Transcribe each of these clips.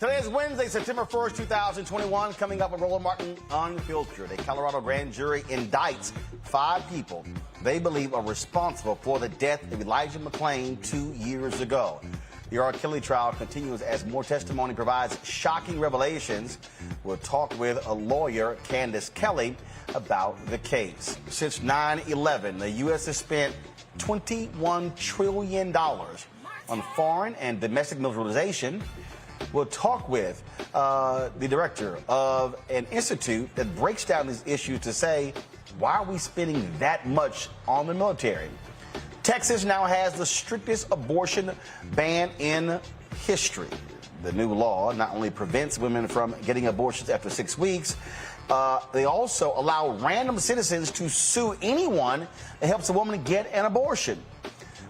Today is Wednesday, September 1st, 2021. Coming up with Roland Martin Unfiltered. A Colorado grand jury indicts 5 people they believe are responsible for the death of Elijah McClain 2 years ago. The Akinleye trial continues as more testimony provides shocking revelations. We'll talk with a lawyer, Candace Kelly, about the case. Since 9/11, the U.S. has spent $21 trillion on foreign and domestic militarization. We'll talk with the director of an institute that breaks down these issues to say, why are we spending that much on the military? Texas now has the strictest abortion ban in history. The new law not only prevents women from getting abortions after 6 weeks, they also allow random citizens to sue anyone that helps a woman get an abortion.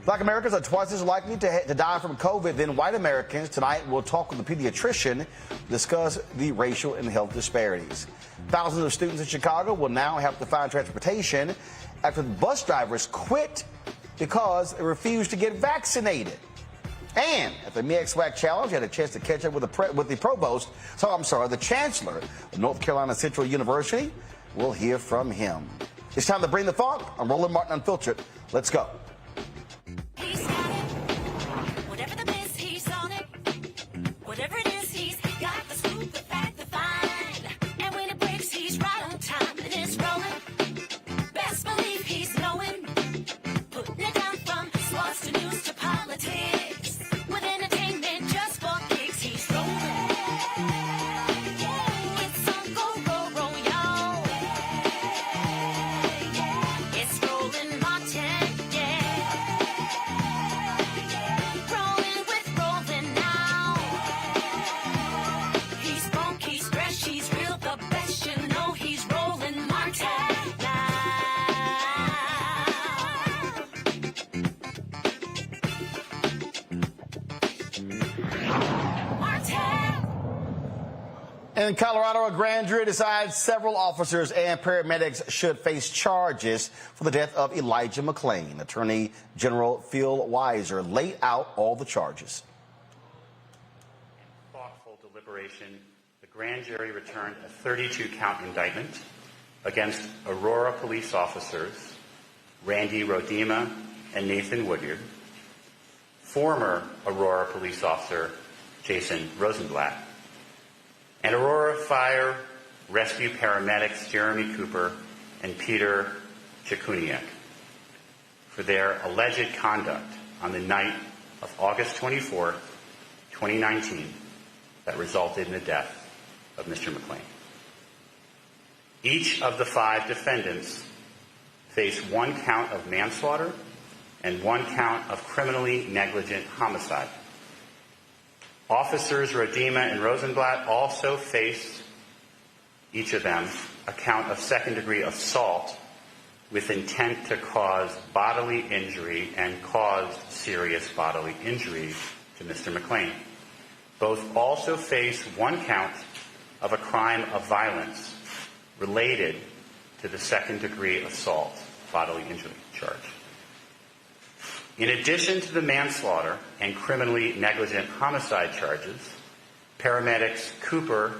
Black Americans are twice as likely to die from COVID than white Americans. Tonight, we'll talk with a pediatrician, discuss the racial and health disparities. Thousands of students in Chicago will now have to find transportation after the bus drivers quit because they refused to get vaccinated. And at the MEAC SWAC Challenge, I had a chance to catch up with the chancellor of North Carolina Central University. We'll hear from him. It's time to bring the funk. I'm Roland Martin Unfiltered. Let's go. Whatever it is, he's got the scoop, the fact, the find. And when it breaks, he's right on time. In Colorado, a grand jury decides several officers and paramedics should face charges for the death of Elijah McClain. Attorney General Phil Weiser laid out all the charges. In thoughtful deliberation, the grand jury returned a 32-count indictment against Aurora police officers Randy Rodema and Nathan Woodyard, former Aurora police officer Jason Rosenblatt, and Aurora Fire Rescue paramedics Jeremy Cooper and Peter Chikuniak for their alleged conduct on the night of August 24, 2019, that resulted in the death of Mr. McClain. Each of the 5 defendants face 1 count of manslaughter and 1 count of criminally negligent homicide. Officers Rodema and Rosenblatt also face, each of them, a count of second-degree assault with intent to cause bodily injury and caused serious bodily injury to Mr. McClain. Both also face 1 count of a crime of violence related to the second-degree assault bodily injury charge. In addition to the manslaughter and criminally negligent homicide charges, paramedics Cooper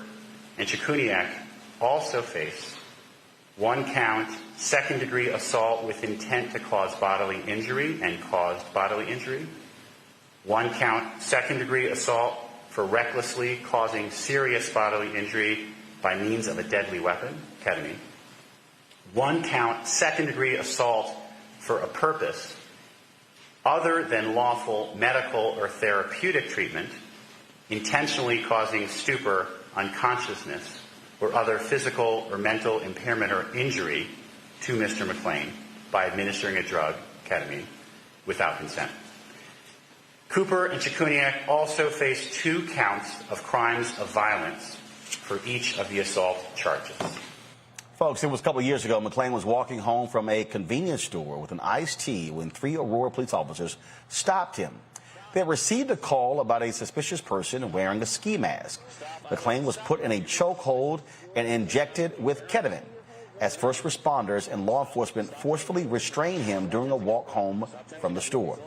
and Chikuniak also face 1 count second-degree assault with intent to cause bodily injury and caused bodily injury, 1 count second-degree assault for recklessly causing serious bodily injury by means of a deadly weapon, ketamine, 1 count second-degree assault for a purpose other than lawful medical or therapeutic treatment, intentionally causing stupor, unconsciousness, or other physical or mental impairment or injury to Mr. McClain by administering a drug, ketamine, without consent. Cooper and Chikuniak also face 2 counts of crimes of violence for each of the assault charges. Folks, it was a couple of years ago. McClain was walking home from a convenience store with an iced tea when 3 Aurora police officers stopped him. They received a call about a suspicious person wearing a ski mask. McClain was put in a chokehold and injected with ketamine as first responders and law enforcement forcefully restrained him during a walk home from the store.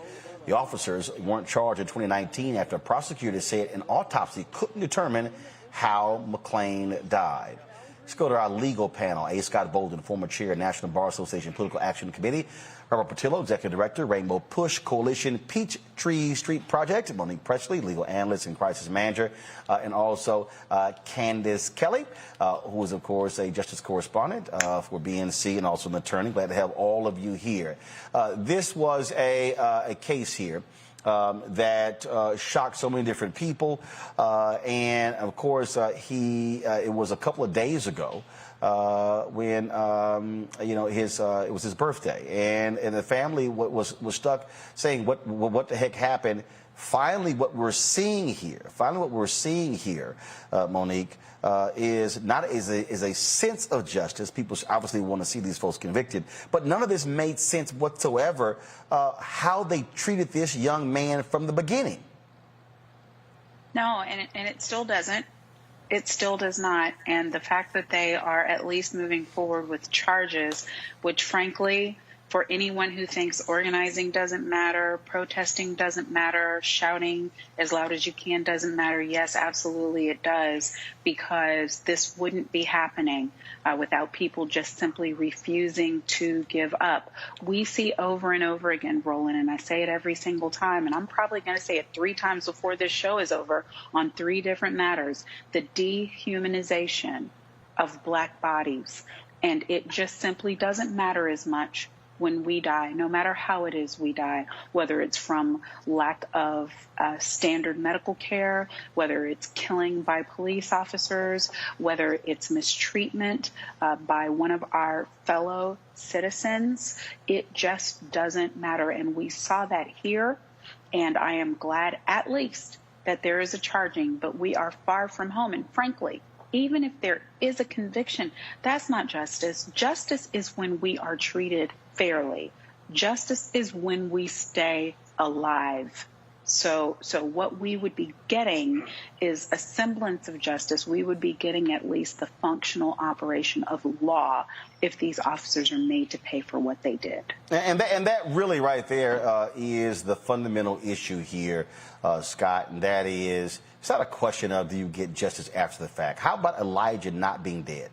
The officers weren't charged in 2019 after prosecutors said an autopsy couldn't determine how McClain died. Let's go to our legal panel. A. Scott Bolden, former chair of National Bar Association Political Action Committee. Robert Patillo, executive director, Rainbow Push Coalition Peachtree Street Project. Monique Presley, legal analyst and crisis manager. And also Candace Kelly, who is, of course, a justice correspondent for BNC and also an attorney. Glad to have all of you here. This was a case here that shocked so many different people, and of course it was a couple of days ago when it was his birthday, and the family was stuck saying what the heck happened. Finally, what we're seeing here, Monique, is a sense of justice. People obviously want to see these folks convicted, but none of this made sense whatsoever. How they treated this young man from the beginning. No, and it still doesn't. It still does not. And the fact that they are at least moving forward with charges, which frankly, for anyone who thinks organizing doesn't matter, protesting doesn't matter, shouting as loud as you can doesn't matter, yes, absolutely it does, because this wouldn't be happening without people just simply refusing to give up. We see over and over again, Roland, and I say it every single time, and I'm probably going to say it 3 times before this show is over on 3 different matters, the dehumanization of Black bodies. And it just simply doesn't matter as much when we die, no matter how it is we die, whether it's from lack of standard medical care, whether it's killing by police officers, whether it's mistreatment by one of our fellow citizens, it just doesn't matter. And we saw that here, and I am glad at least that there is a charging, but we are far from home. And frankly, even if there is a conviction, that's not justice. Justice is when we are treated fairly. Justice is when we stay alive. So what we would be getting is a semblance of justice. We would be getting at least the functional operation of law if these officers are made to pay for what they did. And that really right there is the fundamental issue here, Scott, and that is, it's not a question of do you get justice after the fact. How about Elijah not being dead?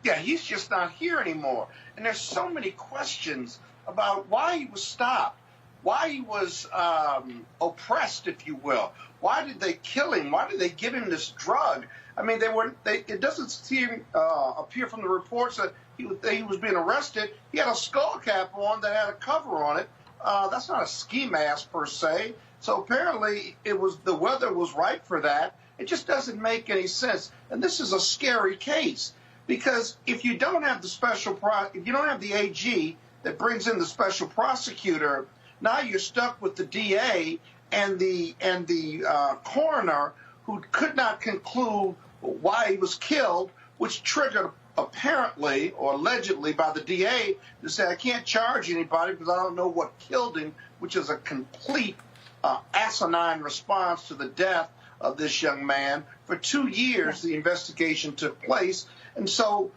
Yeah, he's just not here anymore. And there's so many questions about why he was stopped, why he was oppressed, if you will. Why did they kill him? Why did they give him this drug? I mean, it doesn't appear from the reports that he was being arrested. He had a skull cap on that had a cover on it. That's not a ski mask per se. So apparently the weather was right for that. It just doesn't make any sense. And this is a scary case because if you don't have if you don't have the AG that brings in the special prosecutor, now you're stuck with the DA and the coroner who could not conclude why he was killed, which triggered apparently or allegedly by the DA to say, I can't charge anybody because I don't know what killed him, which is a complete asinine response to the death of this young man. For 2 years, the investigation took place. And so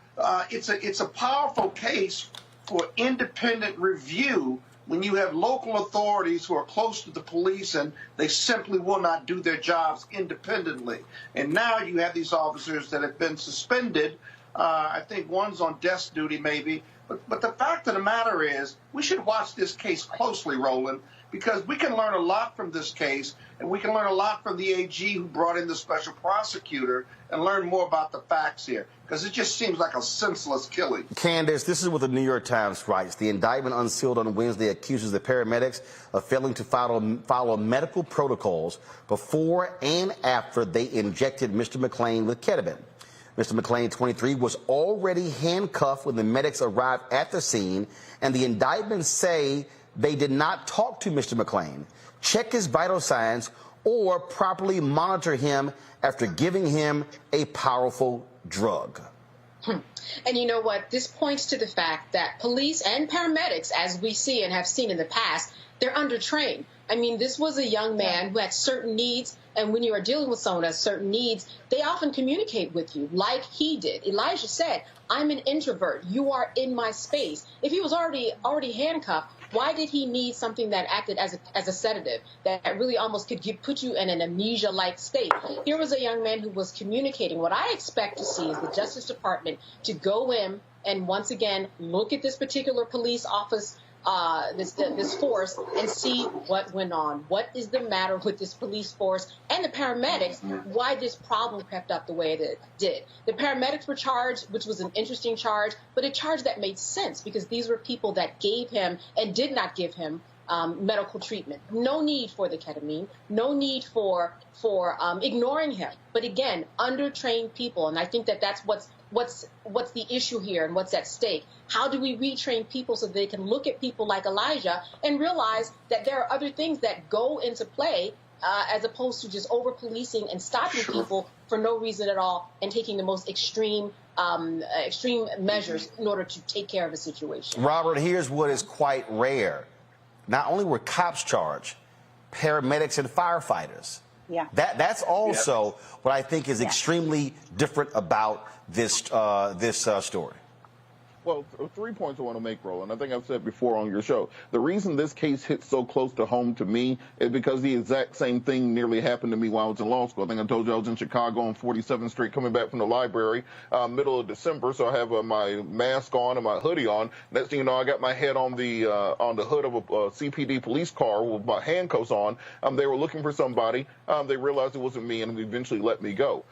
it's a powerful case for independent review when you have local authorities who are close to the police and they simply will not do their jobs independently. And now you have these officers that have been suspended. I think one's on desk duty maybe. But the fact of the matter is we should watch this case closely, Roland, because we can learn a lot from this case, and we can learn a lot from the AG who brought in the special prosecutor and learn more about the facts here, because it just seems like a senseless killing. Candace, this is what the New York Times writes. The indictment unsealed on Wednesday accuses the paramedics of failing to follow medical protocols before and after they injected Mr. McClain with ketamine. Mr. McClain, 23, was already handcuffed when the medics arrived at the scene, and the indictments say they did not talk to Mr. McClain, check his vital signs, or properly monitor him after giving him a powerful drug. And you know what? This points to the fact that police and paramedics, as we see and have seen in the past, they're undertrained. I mean, this was a young man who had certain needs, and when you are dealing with someone who has certain needs, they often communicate with you like he did. Elijah said, I'm an introvert. You are in my space. If he was already handcuffed, why did he need something that acted as a sedative that really almost could put you in an amnesia-like state? Here was a young man who was communicating. What I expect to see is the Justice Department to go in and once again look at this particular police office, this force, and see what went on. What is the matter with this police force and the paramedics? Why this problem crept up the way it did? The paramedics were charged, which was an interesting charge, but a charge that made sense because these were people that gave him and did not give him medical treatment. No need for the ketamine. No need for ignoring him. But again, undertrained people, and I think that's what's the issue here and what's at stake. How do we retrain people so they can look at people like Elijah and realize that there are other things that go into play as opposed to just over-policing and stopping people for no reason at all and taking the most extreme measures in order to take care of a situation. Robert, here's what is quite rare. Not only were cops charged, paramedics and firefighters. Yeah. That's also what I think is extremely different about this story. Well, 3 points I want to make, Roland. I think I've said before on your show. The reason this case hits so close to home to me is because the exact same thing nearly happened to me while I was in law school. I think I told you I was in Chicago on 47th Street coming back from the library middle of December, so I have my mask on and my hoodie on. Next thing you know, I got my head on the hood of a CPD police car with my handcuffs on. They were looking for somebody. They realized it wasn't me and eventually let me go.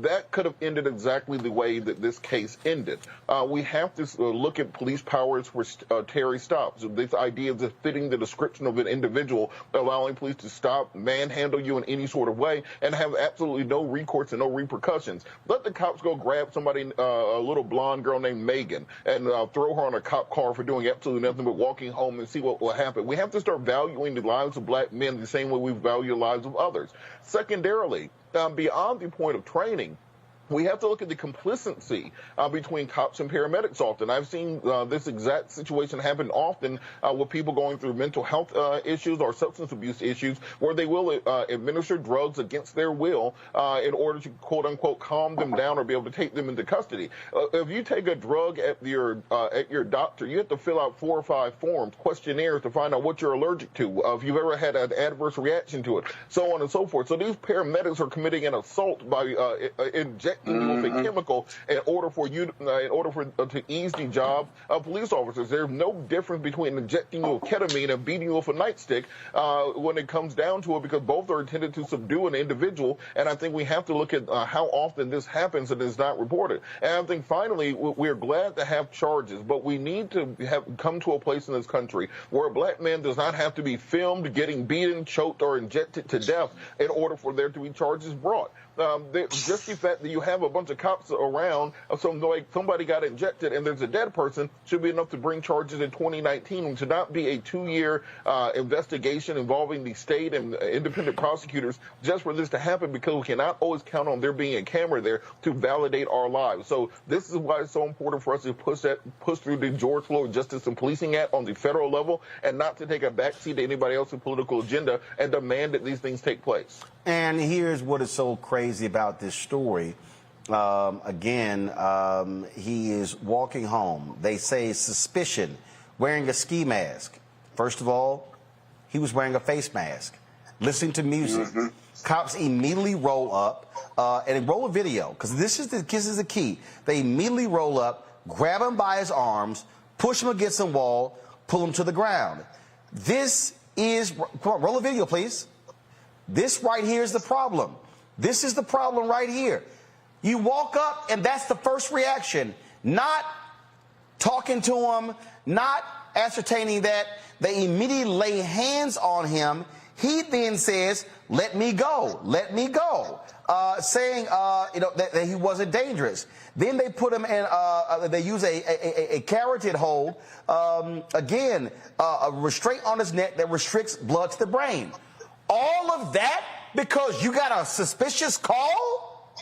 That could have ended exactly the way that this case ended. We have to look at police powers for Terry stops. This idea of fitting the description of an individual, allowing police to stop, manhandle you in any sort of way, and have absolutely no recourse and no repercussions. Let the cops go grab somebody, a little blonde girl named Megan, and throw her on a cop car for doing absolutely nothing but walking home and see what will happen. We have to start valuing the lives of black men the same way we value the lives of others. Secondarily, beyond the point of training, we have to look at the complicity between cops and paramedics often. I've seen this exact situation happen often with people going through mental health issues or substance abuse issues, where they will administer drugs against their will in order to, quote unquote, calm them down or be able to take them into custody. If you take a drug at your doctor, you have to fill out 4 or 5 forms, questionnaires to find out what you're allergic to, if you've ever had an adverse reaction to it, so on and so forth. So these paramedics are committing an assault by injecting you with a chemical in order for to ease the job of police officers. There's no difference between injecting you with ketamine and beating you with a nightstick when it comes down to it, because both are intended to subdue an individual. And I think we have to look at how often this happens and is not reported. And I think finally we're glad to have charges, but we need to come to a place in this country where a black man does not have to be filmed getting beaten, choked, or injected to death in order for there to be charges brought. Just the fact that you have a bunch of cops around, somebody got injected and there's a dead person, should be enough to bring charges in 2019. It should not be a 2-year investigation involving the state and independent prosecutors just for this to happen, because we cannot always count on there being a camera there to validate our lives. So this is why it's so important for us to push through the George Floyd Justice and Policing Act on the federal level, and not to take a backseat to anybody else's political agenda and demand that these things take place. And here's what is so crazy about this story. He is walking home. They say suspicion, wearing a ski mask. First of all, he was wearing a face mask, listening to music. Cops immediately roll up and they roll a video, because this is the key. They immediately roll up, grab him by his arms, push him against the wall, pull him to the ground. This is, come on, roll a video, please. This right here is the problem. This is the problem right here. You walk up and that's the first reaction. Not talking to him, not ascertaining that. They immediately lay hands on him. He then says, let me go, saying that he wasn't dangerous. Then they put him in, they use a carotid hold, a restraint on his neck that restricts blood to the brain. All of that because you got a suspicious call?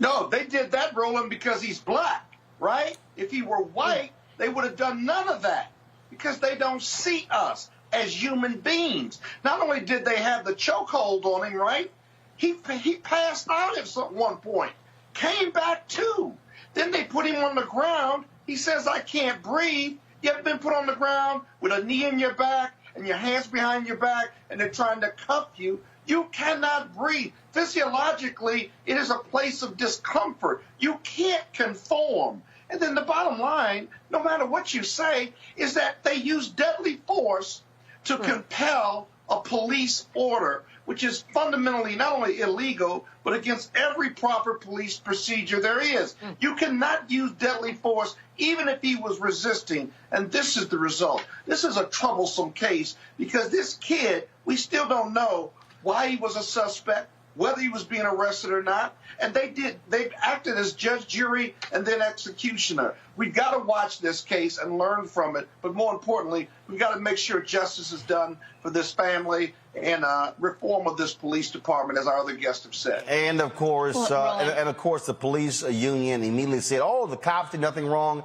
No, they did that, Roland, because he's black, right? If he were white, they would have done none of that, because they don't see us as human beings. Not only did they have the chokehold on him, right? He passed out at one point, came back to. Then they put him on the ground. He says, I can't breathe. You ever been put on the ground with a knee in your back and your hands behind your back, and they're trying to cuff you? You cannot breathe. Physiologically, it is a place of discomfort. You can't conform. And then the bottom line, no matter what you say, is that they use deadly force to compel a police order, which is fundamentally not only illegal, but against every proper police procedure there is. You cannot use deadly force even if he was resisting. And this is the result. This is a troublesome case, because this kid, we still don't know why he was a suspect, whether he was being arrested or not. And they acted as judge, jury, and then executioner. We've got to watch this case and learn from it. But more importantly, we've got to make sure justice is done for this family and reform of this police department, as our other guests have said. And of course, the police union immediately said, "Oh, the cops did nothing wrong."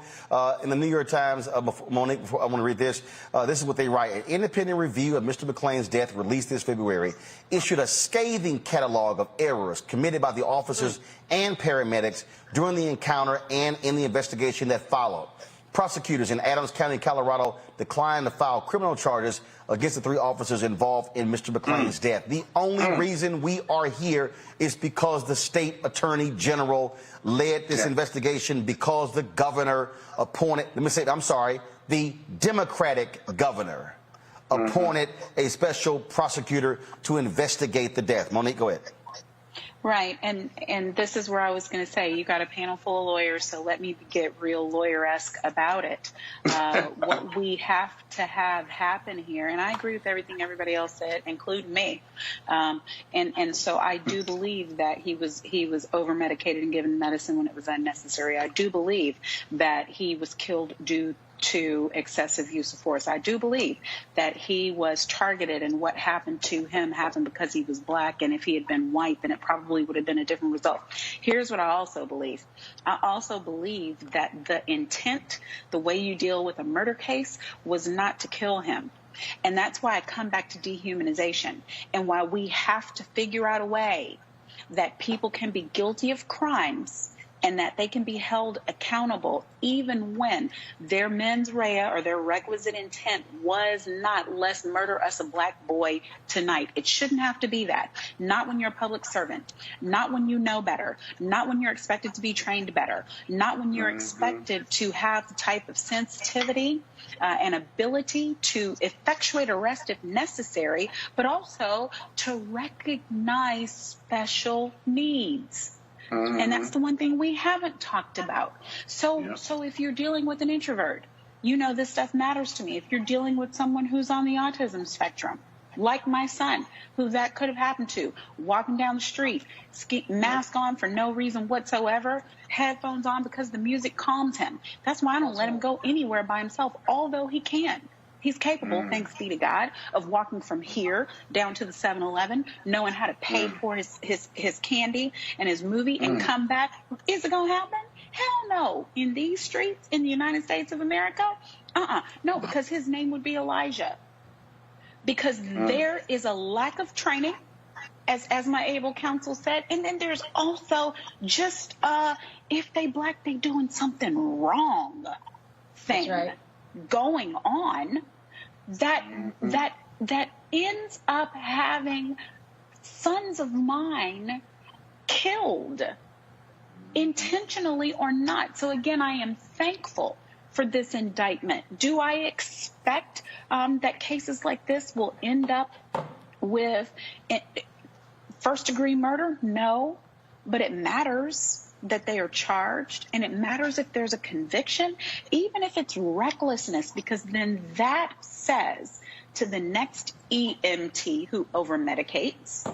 In the New York Times, Monique, I want to read this. This is what they write: an independent review of Mr. McClain's death, released this February, issued a scathing catalog of errors committed by the officers and paramedics during the encounter and in the investigation that followed. Prosecutors in Adams County, Colorado, declined to file criminal charges against the 3 officers involved in Mr. McClain's death. The only reason we are here is because the state attorney general led this investigation, because the governor appointed, the Democratic governor appointed a special prosecutor to investigate the death. Monique, go ahead. Right, and this is where I was going to say, you got a panel full of lawyers, so let me get real lawyer-esque about it. What we have to have happen here, and I agree with everything everybody else said, including me, and so I do believe that he was over-medicated and given medicine when it was unnecessary. I do believe that he was killed due to excessive use of force. I do believe that he was targeted, and what happened to him happened because he was black, and if he had been white, then it probably would have been a different result. Here's what I also believe. I also believe that the intent, the way you deal with a murder case, was not to kill him. And that's why I come back to dehumanization, and why we have to figure out a way that people can be guilty of crimes and that they can be held accountable even when their mens rea or their requisite intent was not, let's murder us a black boy tonight. It shouldn't have to be that. Not when you're a public servant, not when you know better, not when you're expected to be trained better, not when you're expected to have the type of sensitivity and ability to effectuate arrest if necessary, but also to recognize special needs. And that's the one thing we haven't talked about. So if you're dealing with an introvert, you know this stuff matters to me. If you're dealing with someone who's on the autism spectrum, like my son, who that could have happened to, walking down the street, mask on for no reason whatsoever, headphones on because the music calms him. That's why I don't let him go anywhere by himself, although he can. He's capable, thanks be to God, of walking from here down to the 7-Eleven, knowing how to pay for his candy and his movie and come back. Is it going to happen? Hell no. In these streets in the United States of America? No, because his name would be Elijah. Because there is a lack of training, as my able counsel said. And then there's also just if they black, they doing something wrong thing. That's right. Going on that ends up having sons of mine killed, intentionally or not. So again, I am thankful for this indictment. Do I expect that cases like this will end up with first-degree murder? No, but it matters that they are charged, and it matters if there's a conviction, even if it's recklessness, because then that says to the next EMT who over-medicates,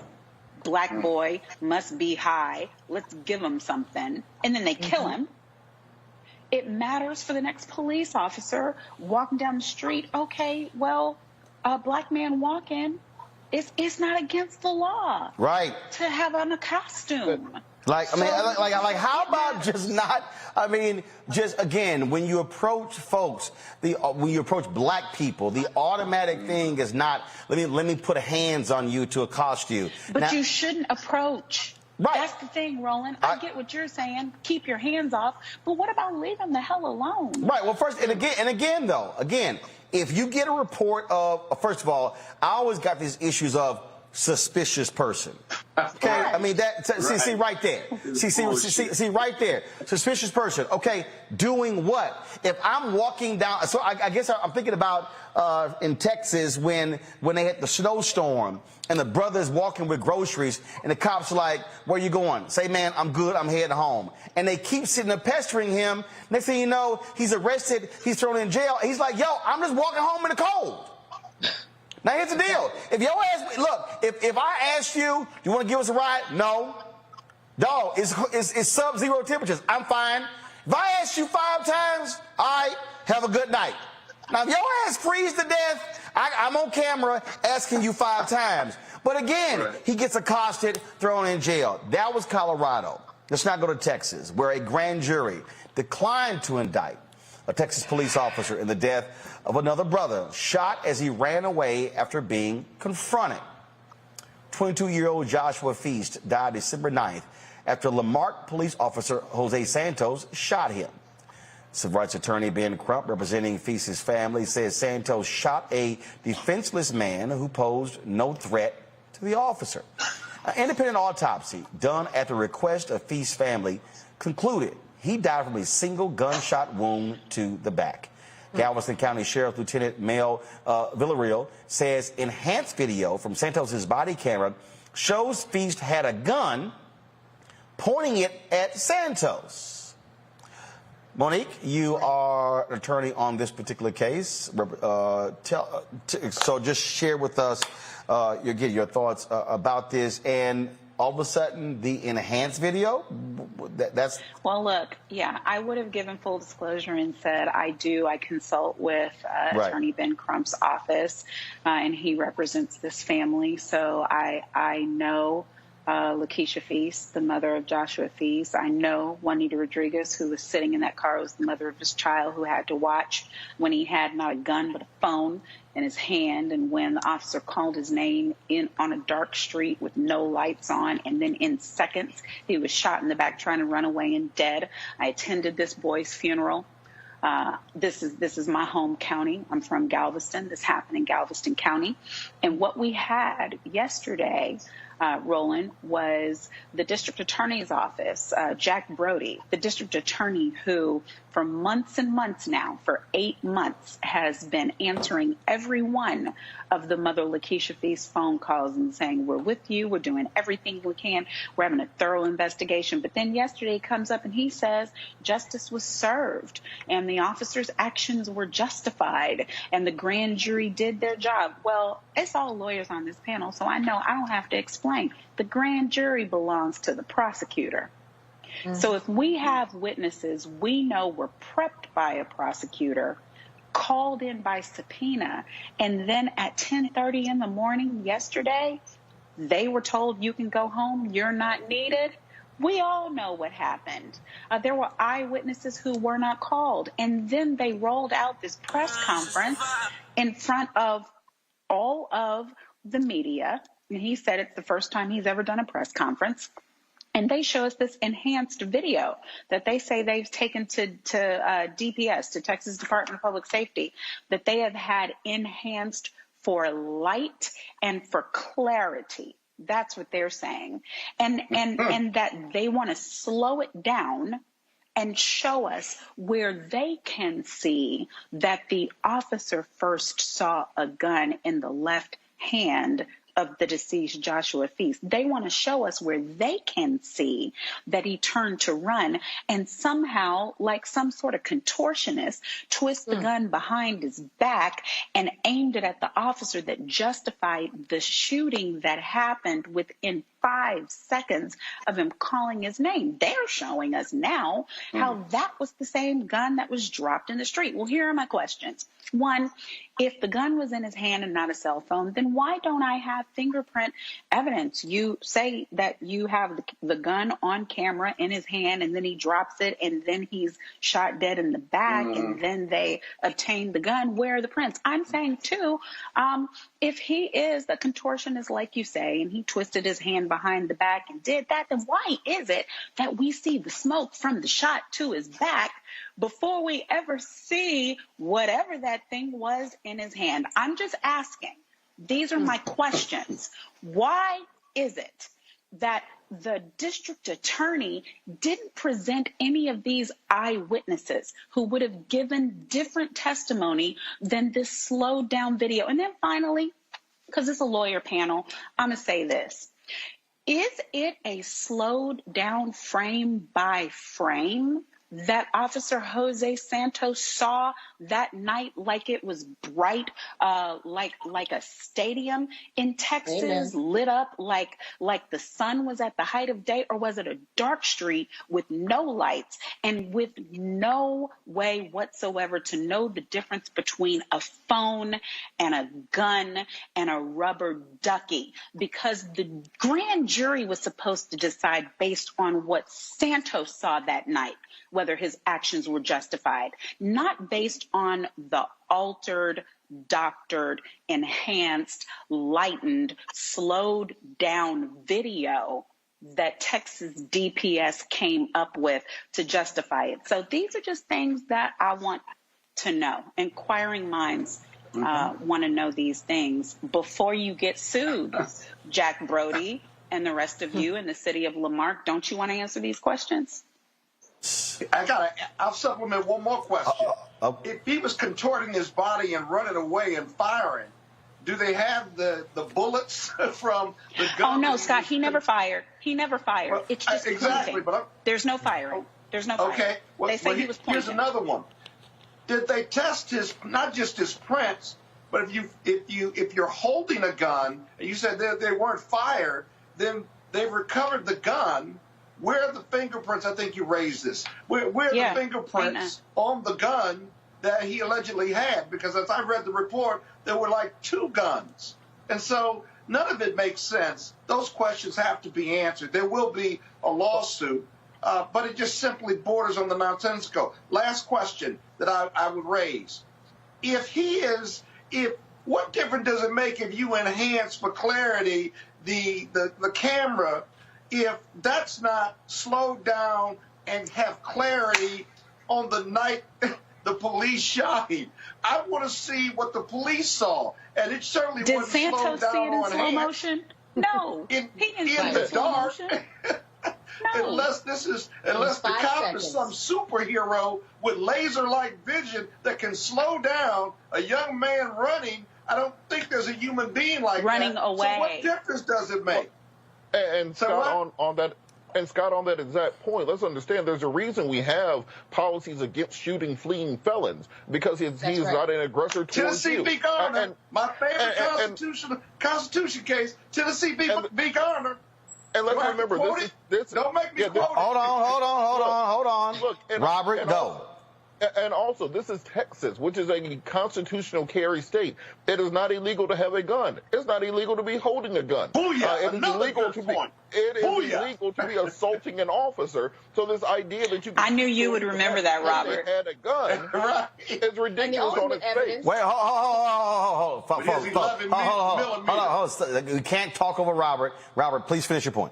black boy must be high, let's give him something, and then they kill him. It matters for the next police officer walking down the street. Okay, well, a black man walking, it's not against the law, right, to have on a costume. Like, I mean, like, how about just not, I mean, just, again, when you approach folks, when you approach black people, the automatic thing is not, let me put hands on you to accost you. But now, you shouldn't approach. Right. That's the thing, Roland. I get what you're saying. Keep your hands off. But what about leaving the hell alone? Right. Well, first, and again, though, if you get a report of, first of all, I always got these issues of suspicious person. Okay, I mean that. See right there. See right there. Suspicious person. Okay, doing what? If I'm walking down, so I guess I'm thinking about in Texas when they had the snowstorm and the brother's walking with groceries and the cops are like, "Where you going?" Say, "Man, I'm good. I'm heading home." And they keep sitting there pestering him. Next thing you know, he's arrested. He's thrown in jail. He's like, "Yo, I'm just walking home in the cold." Now, here's the deal. If your ass, look, if I ask you, you want to give us a ride? No. Dog, it's sub-zero temperatures. I'm fine. If I ask you 5 times, all right, have a good night. Now, if your ass freeze to death, I'm on camera asking you 5 times. But again, he gets accosted, thrown in jail. That was Colorado. Let's not go to Texas, where a grand jury declined to indict a Texas police officer in the death of another brother shot as he ran away after being confronted. 22-year-old Joshua Feast died December 9th after Lamarck police officer Jose Santos shot him. Civil rights attorney Ben Crump, representing Feast's family, says Santos shot a defenseless man who posed no threat to the officer. An independent autopsy done at the request of Feast's family concluded he died from a single gunshot wound to the back. Galveston County Sheriff Lieutenant Mel Villarreal says enhanced video from Santos's body camera shows Feast had a gun pointing it at Santos. Monique, you are an attorney on this particular case. So just share with us your thoughts about this. And all of a sudden the enhanced video? That's well, look, yeah, I would have given full disclosure and said I consult with Right. Attorney Ben Crump's office, and he represents this family, so I know Lakeisha Feast, the mother of Joshua Feast. I know Juanita Rodriguez, who was sitting in that car, was the mother of his child, who had to watch when he had not a gun but a phone in his hand, and when the officer called his name on a dark street with no lights on, and then in seconds he was shot in the back trying to run away and dead. I attended this boy's funeral. This is my home county. I'm from Galveston. This happened in Galveston County. And what we had yesterday, Roland, was the district attorney's office, Jack Brody, the district attorney who for months and months now, for 8 months, has been answering every one of the mother Lakeisha Feast phone calls and saying, we're with you, we're doing everything we can, we're having a thorough investigation. But then yesterday he comes up and he says justice was served and the officer's actions were justified and the grand jury did their job. Well, it's all lawyers on this panel, so I know I don't have to explain. The grand jury belongs to the prosecutor. Mm-hmm. So if we have witnesses we know were prepped by a prosecutor, called in by subpoena, and then at 10:30 in the morning yesterday, they were told you can go home, you're not needed, we all know what happened. There were eyewitnesses who were not called, and then they rolled out this press conference in front of all of the media, and he said it's the first time he's ever done a press conference. And they show us this enhanced video that they say they've taken to DPS, to Texas Department of Public Safety, that they have had enhanced for light and for clarity. That's what they're saying. And that they want to slow it down and show us where they can see that the officer first saw a gun in the left hand of the deceased Joshua Feast. They want to show us where they can see that he turned to run and somehow, like some sort of contortionist, twist the gun behind his back and aimed it at the officer that justified the shooting that happened within 5 seconds of him calling his name. They're showing us now how that was the same gun that was dropped in the street. Well, here are my questions. One, if the gun was in his hand and not a cell phone, then why don't I have fingerprint evidence? You say that you have the gun on camera in his hand and then he drops it and then he's shot dead in the back and then they obtain the gun. Where are the prints? I'm saying, too, if he is a contortionist, like you say, and he twisted his hand behind the back and did that, then why is it that we see the smoke from the shot to his back before we ever see whatever that thing was in his hand? I'm just asking. These are my questions. Why is it that the district attorney didn't present any of these eyewitnesses who would have given different testimony than this slowed down video? And then finally, because it's a lawyer panel, I'm going to say this. Is it a slowed down frame by frame that Officer Jose Santos saw that night like it was bright, like a stadium in Texas, lit up like the sun was at the height of day? Or was it a dark street with no lights and with no way whatsoever to know the difference between a phone and a gun and a rubber ducky? Because the grand jury was supposed to decide based on what Santos saw that night, whether his actions were justified, not based on the altered, doctored, enhanced, lightened, slowed down video that Texas DPS came up with to justify it. So these are just things that I want to know. Inquiring minds want to know these things before you get sued, Jack Brody and the rest of you in the city of Lamarck. Don't you want to answer these questions? I'll supplement one more question. If he was contorting his body and running away and firing, do they have the bullets from the gun? Oh, no, Scott, he never fired. He never fired. Well, it's just exactly. But there's no firing. There's no firing. Okay. Well, they say he was pointing. Here's another one. Did they test not just his prints, but if you're holding a gun and you said they weren't fired, then they've recovered the gun. Where are the fingerprints? I think you raised this. Where are the fingerprints on the gun that he allegedly had? Because as I read the report, there were like 2 guns. And so none of it makes sense. Those questions have to be answered. There will be a lawsuit, but it just simply borders on the nonsensical. Last question that I would raise. What difference does it make if you enhance for clarity the camera if that's not slowed down and have clarity on the night the police shot him? I want to see what the police saw, and it certainly wasn't slowed down. Did Santos see it in slow motion? No, in the dark. No. Unless the cop is some superhero with laser-like vision that can slow down a young man running, I don't think there's a human being like running that. away. So what difference does it make? And Scott, on that exact point, let's understand there's a reason we have policies against shooting fleeing felons, because he's not an aggressor towards Tennessee you. v. Garner, my favorite Constitution case, Tennessee v. Garner. And let's remember, this don't make me quote it. Hold on. Look, Robert, go. And also, this is Texas, which is a constitutional carry state. It is not illegal to have a gun. It's not illegal to be holding a gun. Booyah! It is illegal to be assaulting an officer. So this idea that you I knew you would remember that, Robert. Had a gun is ridiculous on its face. Wait, hold on. We can't talk over Robert. Robert, please finish your point.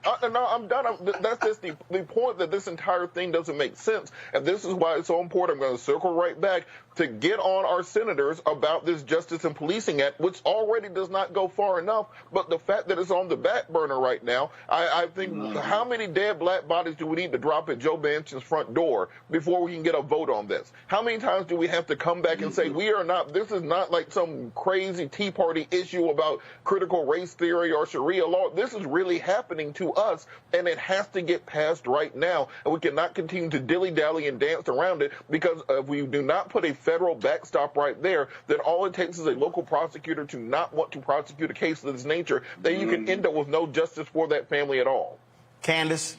No, I'm done. That's just the point, that this entire thing doesn't make sense. And this is why it's so important. I'm going to circle right back to get on our senators about this Justice and Policing Act, which already does not go far enough. But the fact that it's on the back burner right now, I think, how many dead black bodies do we need to drop at Joe Manchin's front door before we can get a vote on this? How many times do we have to come back and say, this is not like some crazy Tea Party issue about critical race theory or Sharia law. This is really happening to us, and it has to get passed right now. And we cannot continue to dilly-dally and dance around it, because if we do not put a federal backstop right there, then all it takes is a local prosecutor to not want to prosecute a case of this nature. Then you can end up with no justice for that family at all. Candace?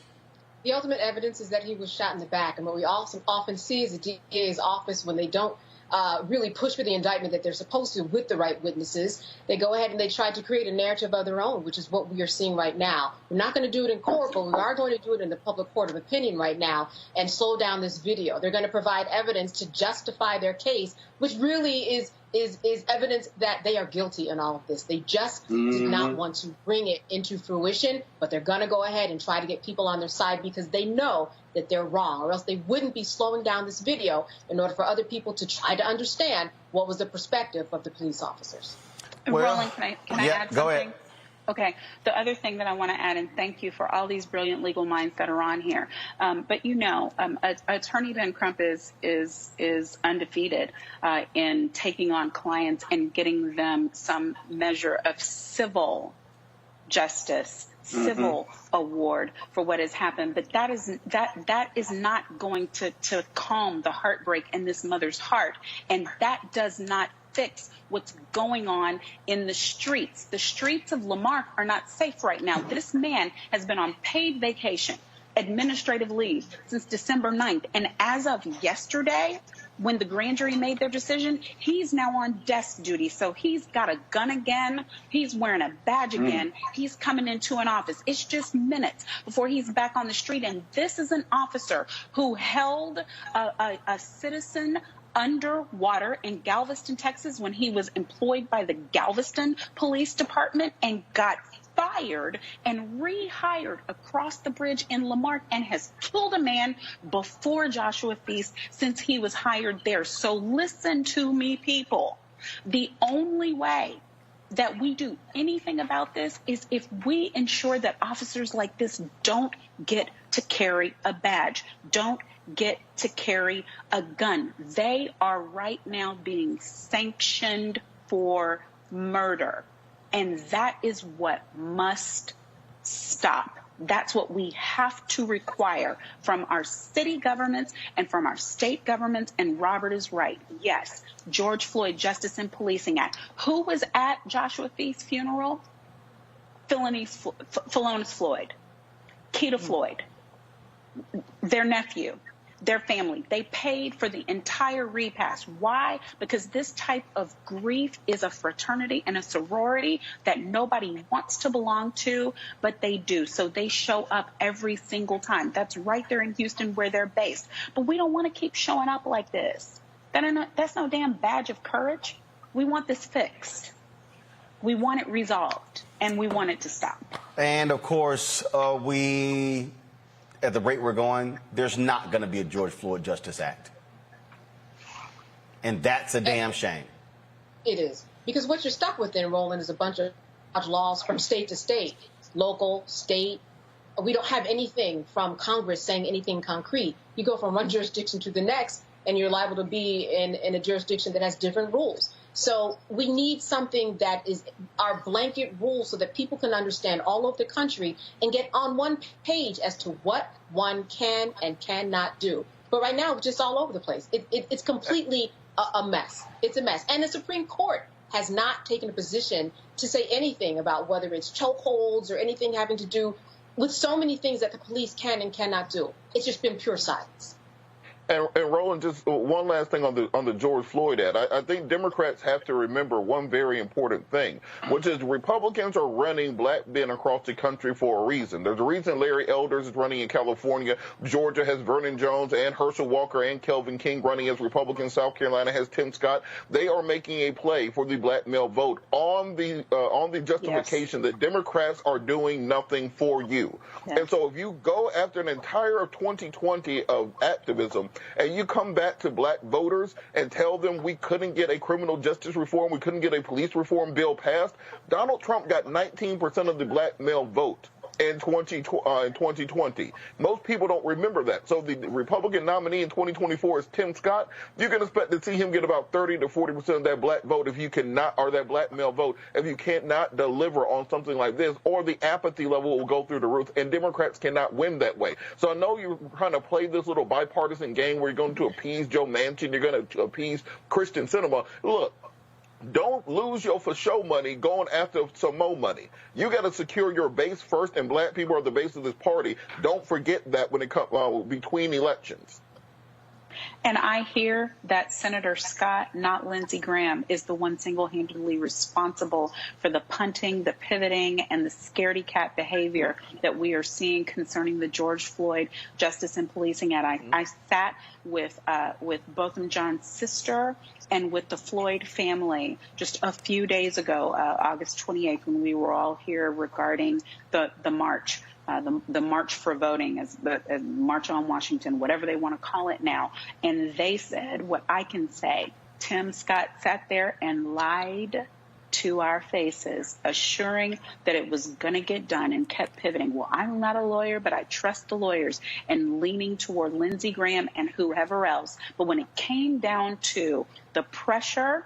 The ultimate evidence is that he was shot in the back. And what we also often see is the DA's office, when they don't really push for the indictment that they're supposed to with the right witnesses, they go ahead and they try to create a narrative of their own, which is what we are seeing right now. We're not going to do it in court, but we are going to do it in the public court of opinion right now and slow down this video. They're going to provide evidence to justify their case, which really is evidence that they are guilty in all of this. They just did not want to bring it into fruition, but they're going to go ahead and try to get people on their side because they know that they're wrong, or else they wouldn't be slowing down this video in order for other people to try to understand what was the perspective of the police officers. Roland, can I add something? Go ahead. Okay. The other thing that I want to add, and thank you for all these brilliant legal minds that are on here, but Attorney Ben Crump is undefeated in taking on clients and getting them some measure of civil justice, civil award for what has happened. But that is not going to calm the heartbreak in this mother's heart, and that does not fix what's going on in the streets. The streets of Lamarck are not safe right now. This man has been on paid vacation, administrative leave, since December 9th. And as of yesterday, when the grand jury made their decision, he's now on desk duty. So he's got a gun again. He's wearing a badge again. He's coming into an office. It's just minutes before he's back on the street. And this is an officer who held a citizen underwater in Galveston, Texas, when he was employed by the Galveston Police Department, and got fired and rehired across the bridge in Lamarck, and has killed a man before Joshua Feast since he was hired there. So listen to me, people. The only way that we do anything about this is if we ensure that officers like this don't get to carry a badge, don't get to carry a gun. They are right now being sanctioned for murder. And that is what must stop. That's what we have to require from our city governments and from our state governments. And Robert is right. Yes, George Floyd, Justice and Policing Act. Who was at Joshua Feast's funeral? Philonis Floyd, Keita Floyd, their nephew, their family. They paid for the entire repast. Why? Because this type of grief is a fraternity and a sorority that nobody wants to belong to, but they do. So they show up every single time. That's right there in Houston where they're based. But we don't want to keep showing up like this. That's no damn badge of courage. We want this fixed. We want it resolved, and we want it to stop. And, of course, at the rate we're going, there's not going to be a George Floyd Justice Act. And that's a damn shame. It is. Because what you're stuck with then, Roland, is a bunch of laws from state to state, local, state. We don't have anything from Congress saying anything concrete. You go from one jurisdiction to the next, and you're liable to be in a jurisdiction that has different rules. So we need something that is our blanket rule so that people can understand all over the country and get on one page as to what one can and cannot do. But right now, it's just all over the place. It's completely a mess. It's a mess. And the Supreme Court has not taken a position to say anything about whether it's chokeholds or anything having to do with so many things that the police can and cannot do. It's just been pure silence. And Roland, just one last thing on the George Floyd ad. I think Democrats have to remember one very important thing, which is Republicans are running black men across the country for a reason. There's a reason Larry Elders is running in California. Georgia has Vernon Jones and Herschel Walker and Kelvin King running as Republicans. South Carolina has Tim Scott. They are making a play for the black male vote on the justification that Democrats are doing nothing for you. Yes. And so if you go after an entire 2020 of activism, and you come back to black voters and tell them we couldn't get a criminal justice reform, we couldn't get a police reform bill passed, Donald Trump got 19% of the black male vote in 2020. Most people don't remember that. So the Republican nominee in 2024 is Tim Scott. You can expect to see him get about 30 to 40% of that black vote if you cannot, or that black male vote, if you cannot deliver on something like this, or the apathy level will go through the roof, and Democrats cannot win that way. So I know you're trying to play this little bipartisan game where you're going to appease Joe Manchin, you're going to appease Christian Sinema. Look, don't lose your for show money going after some more money. You got to secure your base first, and black people are the base of this party. Don't forget that when it comes between elections. And I hear that Senator Scott, not Lindsey Graham, is the one single-handedly responsible for the punting, the pivoting, and the scaredy cat behavior that we are seeing concerning the George Floyd Justice and Policing Act. I sat with Botham Jean's sister and with the Floyd family just a few days ago, August 28th, when we were all here regarding the march. The March for Voting, as the March on Washington, whatever they want to call it now. And they said what I can say. Tim Scott sat there and lied to our faces, assuring that it was going to get done, and kept pivoting. Well, I'm not a lawyer, but I trust the lawyers, and leaning toward Lindsey Graham and whoever else. But when it came down to the pressure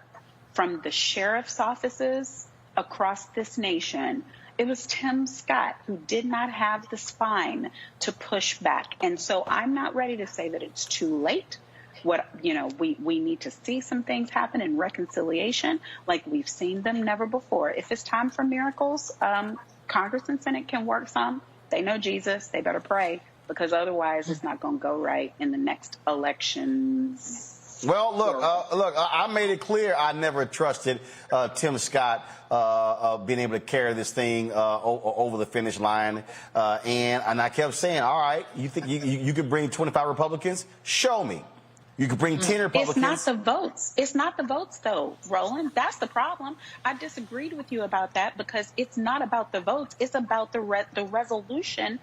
from the sheriff's offices across this nation, it was Tim Scott who did not have the spine to push back. And so I'm not ready to say that it's too late. We need to see some things happen in reconciliation like we've seen them never before. If it's time for miracles, Congress and Senate can work some. They know Jesus. They better pray, because otherwise it's not going to go right in the next elections. Well, look, I made it clear I never trusted Tim Scott being able to carry this thing over the finish line. And I kept saying, all right, you think you could bring 25 Republicans? Show me. You could bring 10 Republicans. It's not the votes. It's not the votes, though, Roland. That's the problem. I disagreed with you about that, because it's not about the votes. It's about the resolution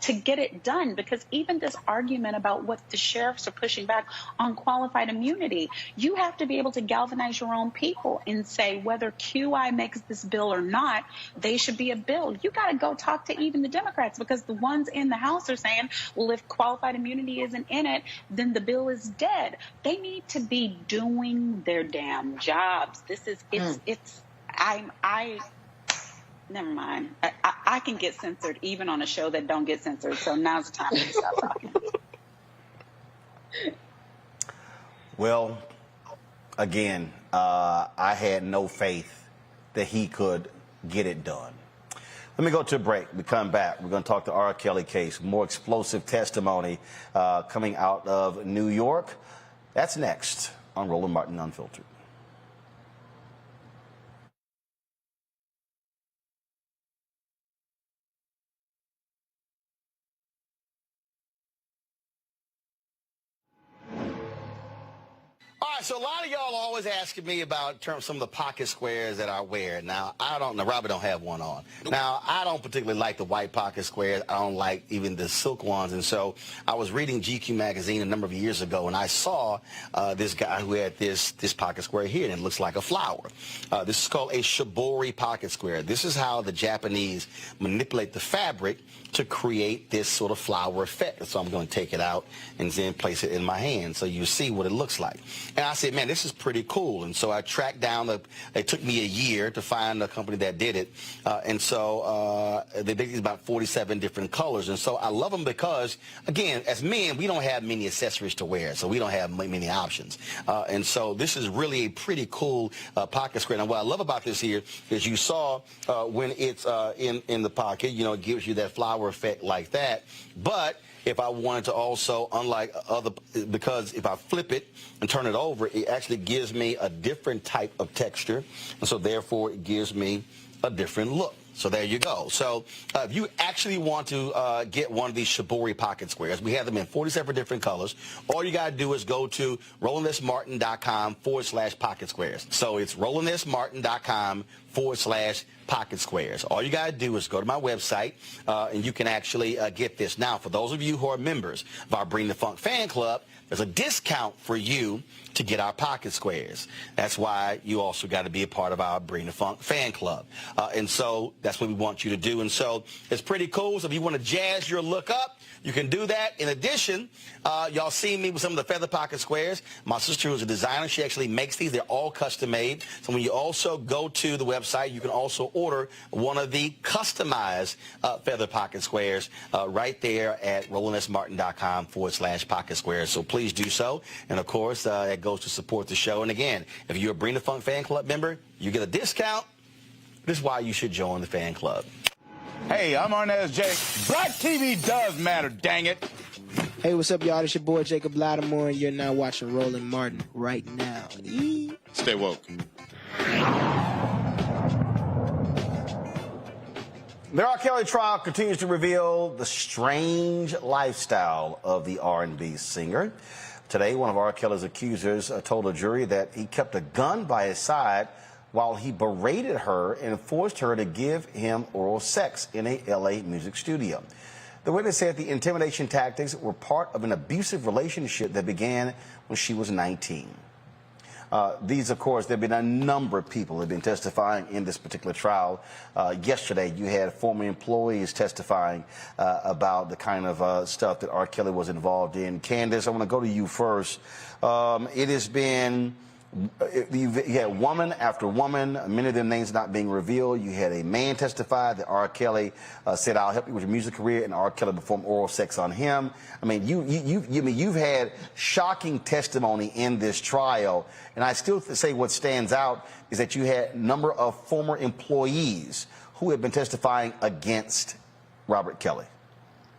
to get it done. Because even this argument about what the sheriffs are pushing back on qualified immunity, you have to be able to galvanize your own people and say whether QI makes this bill or not, they should be a bill. You got to go talk to even the Democrats, because the ones in the House are saying, well, if qualified immunity isn't in it, then the bill is dead. They need to be doing their damn jobs. Never mind. I can get censored even on a show that don't get censored. So now's the time to stop talking. Well, again, I had no faith that he could get it done. Let me go to a break. We come back. We're going to talk the R. Kelly case. More explosive testimony coming out of New York. That's next on Roland Martin Unfiltered. All right, so a lot of y'all are always asking me about some of the pocket squares that I wear. Now, I don't know. Robert don't have one on. Now, I don't particularly like the white pocket squares. I don't like even the silk ones. And so I was reading GQ magazine a number of years ago, and I saw this guy who had this pocket square here, and it looks like a flower. This is called a shibori pocket square. This is how the Japanese manipulate the fabric to create this sort of flower effect. So I'm going to take it out and then place it in my hand so you see what it looks like. And I said, man, this is pretty cool. And so I tracked down, it took me a year to find a company that did it. And so they did about 47 different colors. And so I love them because, again, as men, we don't have many accessories to wear, so we don't have many options. And so this is really a pretty cool pocket square. Now, what I love about this here is you saw when it's in the pocket, you know, it gives you that flower effect like that. But if I wanted to also, unlike other, because if I flip it and turn it over, it actually gives me a different type of texture. And so therefore it gives me a different look. So there you go. So if you actually want to get one of these shibori pocket squares, we have them in 47 different colors. All you got to do is go to RolandSMartin.com/pocket squares. So it's RolandSMartin.com/pocket squares. All you got to do is go to my website, and you can actually get this. Now, for those of you who are members of our Bring the Funk fan club, there's a discount for you to get our pocket squares. That's why you also got to be a part of our Bring the Funk fan club. And so that's what we want you to do. And so it's pretty cool. So if you want to jazz your look up, you can do that. In addition, y'all see me with some of the feather pocket squares. My sister, who's a designer, she actually makes these. They're all custom made. So when you also go to the website, you can also order one of the customized feather pocket squares right there at RolandSMartin.com/pocket squares. So please do so. And of course, that goes to support the show. And again, if you're a Bring the Funk fan club member, you get a discount. This is why you should join the fan club. Hey, I'm Arnez J. Black TV does matter, dang it. Hey, what's up, y'all? It's your boy, Jacob Lattimore, and you're now watching Roland Martin right now. Stay woke. The R. Kelly trial continues to reveal the strange lifestyle of the R&B singer. Today, one of R. Kelly's accusers told a jury that he kept a gun by his side while he berated her and forced her to give him oral sex in a L.A. music studio. The witness said the intimidation tactics were part of an abusive relationship that began when she was 19. These, of course, there have been a number of people who have been testifying in this particular trial. Yesterday, you had former employees testifying about the kind of stuff that R. Kelly was involved in. Candace, I want to go to you first. It has been... You had woman after woman, many of their names not being revealed. You had a man testify that R. Kelly said, "I'll help you with your music career," and R. Kelly performed oral sex on him. I mean, you've had shocking testimony in this trial, and I still say what stands out is that you had a number of former employees who have been testifying against Robert Kelly.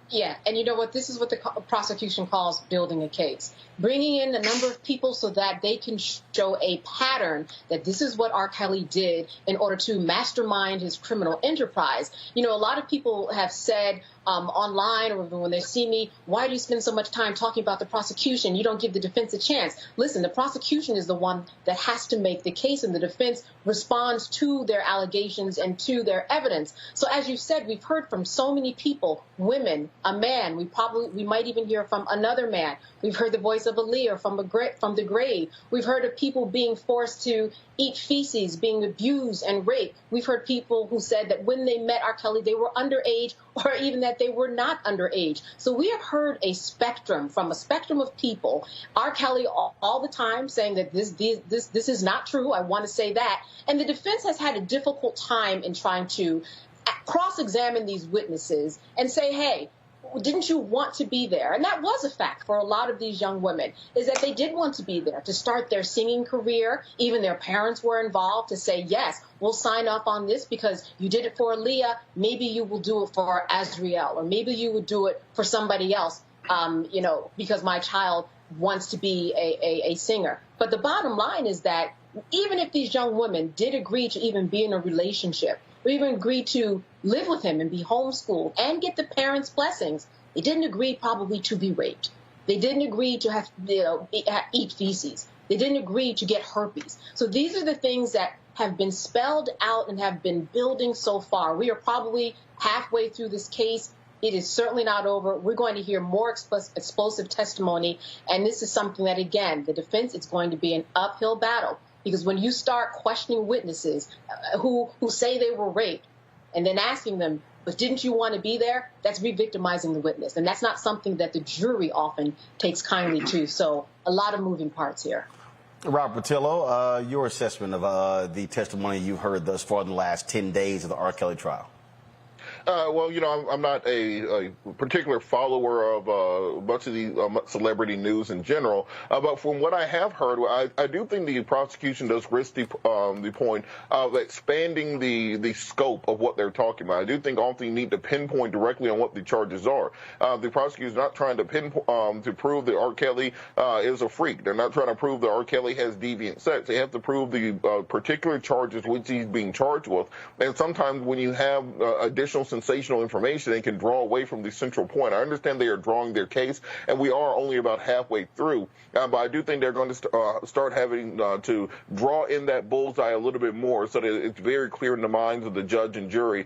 Yeah, and you know what? This is what the prosecution calls building a case. Bringing in a number of people so that they can show a pattern that this is what R. Kelly did in order to mastermind his criminal enterprise. You know, a lot of people have said online or when they see me, why do you spend so much time talking about the prosecution? You don't give the defense a chance. Listen, the prosecution is the one that has to make the case, and the defense responds to their allegations and to their evidence. So as you said, we've heard from so many people, women, a man. We might even hear from another man. We've heard the voice of Aaliyah from the grave. We've heard of people being forced to eat feces, being abused and raped. We've heard people who said that when they met R. Kelly, they were underage, or even that they were not underage. So we have heard a spectrum of people. R. Kelly all the time saying that this is not true. I want to say that. And the defense has had a difficult time in trying to cross-examine these witnesses and say, hey, didn't you want to be there? And that was a fact for a lot of these young women, is that they did want to be there to start their singing career. Even their parents were involved to say, yes, we'll sign up on this because you did it for Aaliyah. Maybe you will do it for Azriel, or maybe you would do it for somebody else, because my child wants to be a singer. But the bottom line is that even if these young women did agree to even be in a relationship, or even agree to live with him and be homeschooled and get the parents' blessings, they didn't agree probably to be raped. They didn't agree to have eat feces. They didn't agree to get herpes. So these are the things that have been spelled out and have been building so far. We are probably halfway through this case. It is certainly not over. We're going to hear more explosive testimony, and this is something that, again, the defense is going to be an uphill battle. Because when you start questioning witnesses who say they were raped and then asking them, but didn't you want to be there? That's re-victimizing the witness. And that's not something that the jury often takes kindly to. So a lot of moving parts here. Robert Patillo, your assessment of the testimony you've heard thus far in the last 10 days of the R. Kelly trial. Well, I'm not a particular follower of much of the celebrity news in general, but from what I have heard, I do think the prosecution does risk the point of expanding the scope of what they're talking about. I do think often you need to pinpoint directly on what the charges are. The prosecution's not trying to to prove that R. Kelly is a freak. They're not trying to prove that R. Kelly has deviant sex. They have to prove the particular charges which he's being charged with. And sometimes when you have additional sensational information, they can draw away from the central point. I understand they are drawing their case, and we are only about halfway through, but I do think they're going to start having to draw in that bullseye a little bit more so that it's very clear in the minds of the judge and jury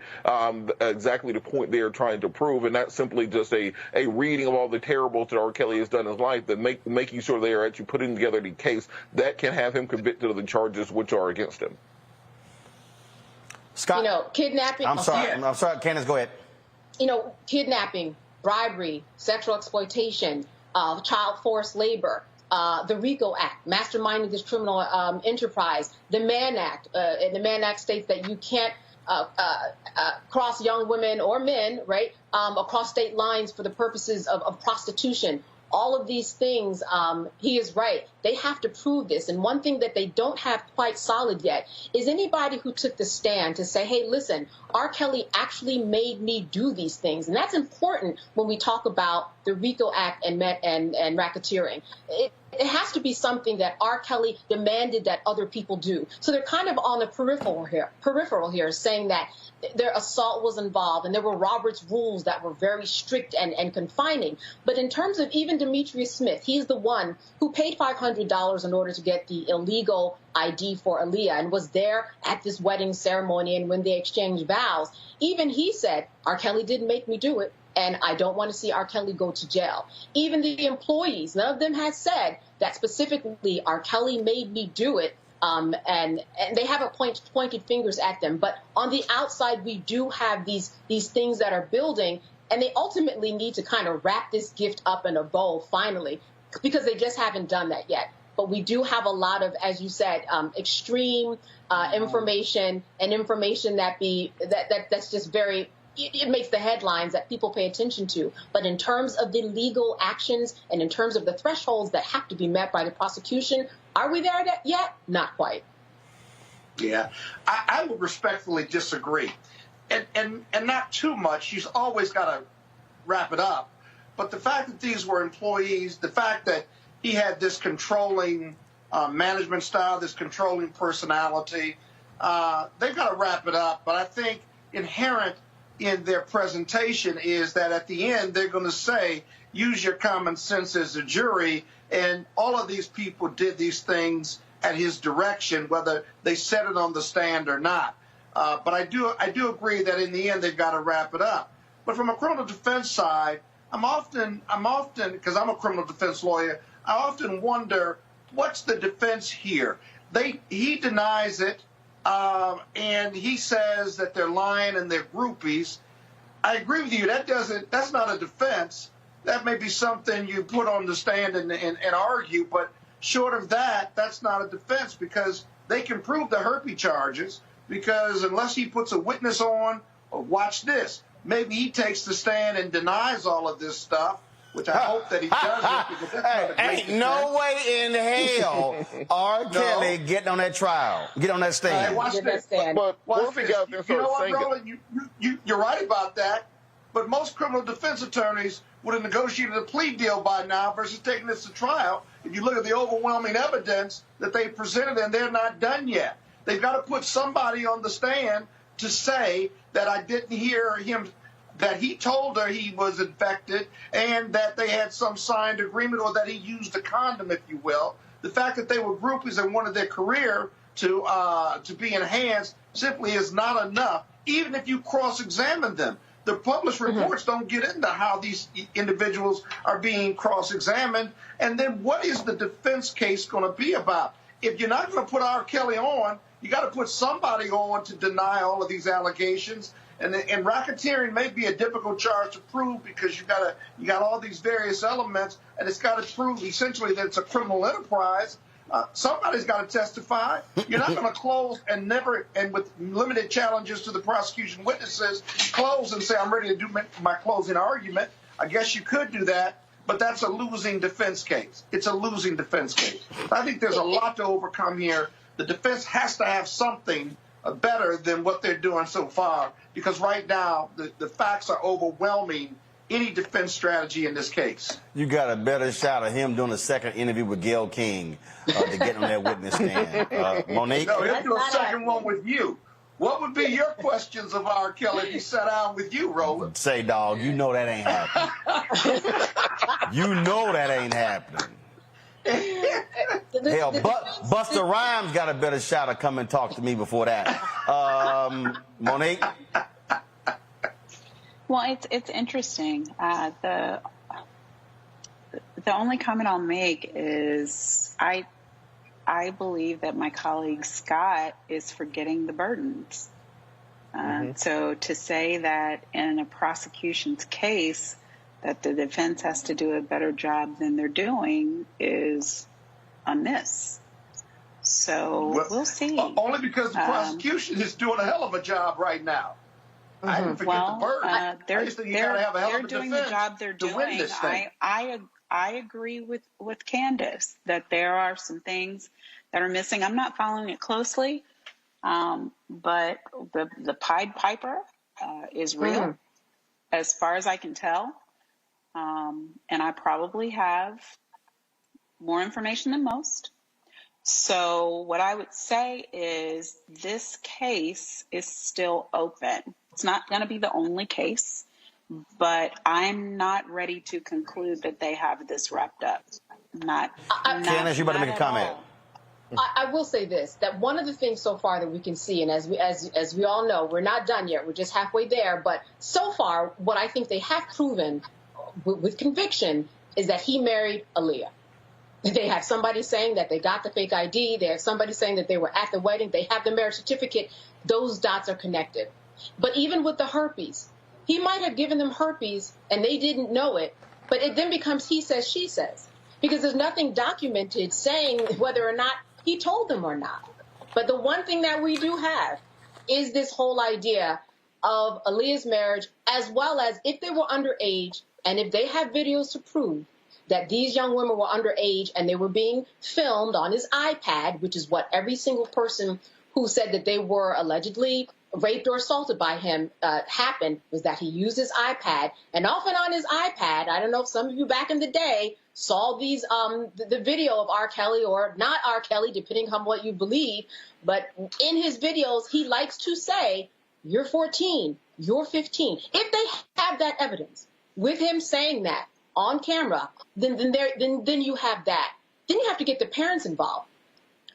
exactly the point they are trying to prove, and not simply just a reading of all the terribles that R. Kelly has done in his life, that making sure they are actually putting together the case that can have him convicted of the charges which are against him. Scott, kidnapping. I'm sorry, Candace, go ahead. Kidnapping, bribery, sexual exploitation, child forced labor, the RICO Act, masterminding this criminal enterprise, the Mann Act. And the Mann Act states that you can't cross young women or men, right, across state lines for the purposes of prostitution. All of these things, he is right. They have to prove this. And one thing that they don't have quite solid yet is anybody who took the stand to say, hey, listen, R. Kelly actually made me do these things. And that's important when we talk about the RICO Act and racketeering. It has to be something that R. Kelly demanded that other people do. So they're kind of on the peripheral here, saying that their assault was involved and there were Robert's rules that were very strict and confining. But in terms of even Demetrius Smith, he's the one who paid $500 in order to get the illegal ID for Aaliyah and was there at this wedding ceremony and when they exchanged vows. Even he said, R. Kelly didn't make me do it, and I don't want to see R. Kelly go to jail. Even the employees, none of them had said that specifically R. Kelly made me do it. And they haven't pointed fingers at them. But on the outside, we do have these things that are building, and they ultimately need to kind of wrap this gift up in a bow finally, because they just haven't done that yet. But we do have a lot of, as you said, extreme information and information that's just very, it makes the headlines that people pay attention to. But in terms of the legal actions and in terms of the thresholds that have to be met by the prosecution, are we there yet? Not quite. Yeah, I would respectfully disagree. And not too much. You've always got to wrap it up. But the fact that these were employees, the fact that he had this controlling management style, this controlling personality, they've got to wrap it up. But I think inherent in their presentation is that at the end they're going to say, use your common sense as a jury, and all of these people did these things at his direction, whether they said it on the stand or not. But I do agree that in the end they've got to wrap it up. But from a criminal defense side, I'm often because I'm a criminal defense lawyer, I often wonder, what's the defense here? He denies it. And he says that they're lying and they're groupies. I agree with you. That's not a defense. That may be something you put on the stand and argue, but short of that, that's not a defense, because they can prove the herpes charges, because unless he puts a witness on, watch this, maybe he takes the stand and denies all of this stuff, which I hope that he doesn't, because that's not a great Ain't no way in hell R. Kelly getting on that trial, get on that stand. Watch this. But Watch if he this. got there and You know started what, singing, Roland? You're right about that. But most criminal defense attorneys would have negotiated a plea deal by now versus taking this to trial. If you look at the overwhelming evidence that they presented, and they're not done yet. They've got to put somebody on the stand to say that I didn't hear him, that he told her he was infected, and that they had some signed agreement, or that he used a condom, if you will. The fact that they were groupies and wanted their career to be enhanced simply is not enough, even if you cross-examine them. The published reports don't get into how these individuals are being cross-examined. And then what is the defense case going to be about? If you're not going to put R. Kelly on, you got to put somebody on to deny all of these allegations. And racketeering may be a difficult charge to prove, because you got all these various elements, and it's got to prove essentially that it's a criminal enterprise. Somebody's got to testify. You're not going to close and with limited challenges to the prosecution witnesses, close and say, I'm ready to do my closing argument. I guess you could do that, but that's a losing defense case. It's a losing defense case. I think there's a lot to overcome here. The defense has to have something better than what they're doing so far, because right now the facts are overwhelming any defense strategy in this case. You got a better shot of him doing a second interview with Gayle King to get on that witness stand. Monique? No, he'll do a second one with you. What would be your questions of R. Kelly if he sat down with you, Roland? Say, dog, you know that ain't happening. You know that ain't happening. Hell, Busta Rhymes got a better shot of come and talk to me before that. Monique? Well, it's interesting. The only comment I'll make is I believe that my colleague Scott is forgetting the burdens. So to say that in a prosecution's case that the defense has to do a better job than they're doing is amiss. So we'll see. Only because the prosecution is doing a hell of a job right now. I didn't forget the burden. They're doing the job they're doing. I agree with Candace that there are some things that are missing. I'm not following it closely, but the Pied Piper is real, as far as I can tell. And I probably have more information than most. So what I would say is this case is still open. It's not going to be the only case, but I'm not ready to conclude that they have this wrapped up. Candace, you better make a comment. I will say this, that one of the things so far that we can see, and as we all know, we're not done yet. We're just halfway there. But so far, what I think they have proven with conviction is that he married Aaliyah. They have somebody saying that they got the fake ID. They have somebody saying that they were at the wedding. They have the marriage certificate. Those dots are connected. But even with the herpes, he might have given them herpes and they didn't know it. But it then becomes he says, she says, because there's nothing documented saying whether or not he told them or not. But the one thing that we do have is this whole idea of Aaliyah's marriage, as well as if they were underage and if they have videos to prove that these young women were underage and they were being filmed on his iPad, which is what every single person who said that they were allegedly raped or assaulted by him happened, was that he used his iPad. And often on his iPad, I don't know if some of you back in the day saw these the video of R. Kelly or not R. Kelly, depending on what you believe. But in his videos, he likes to say, you're 14, you're 15. If they have that evidence with him saying that on camera, then you have that. Then you have to get the parents involved.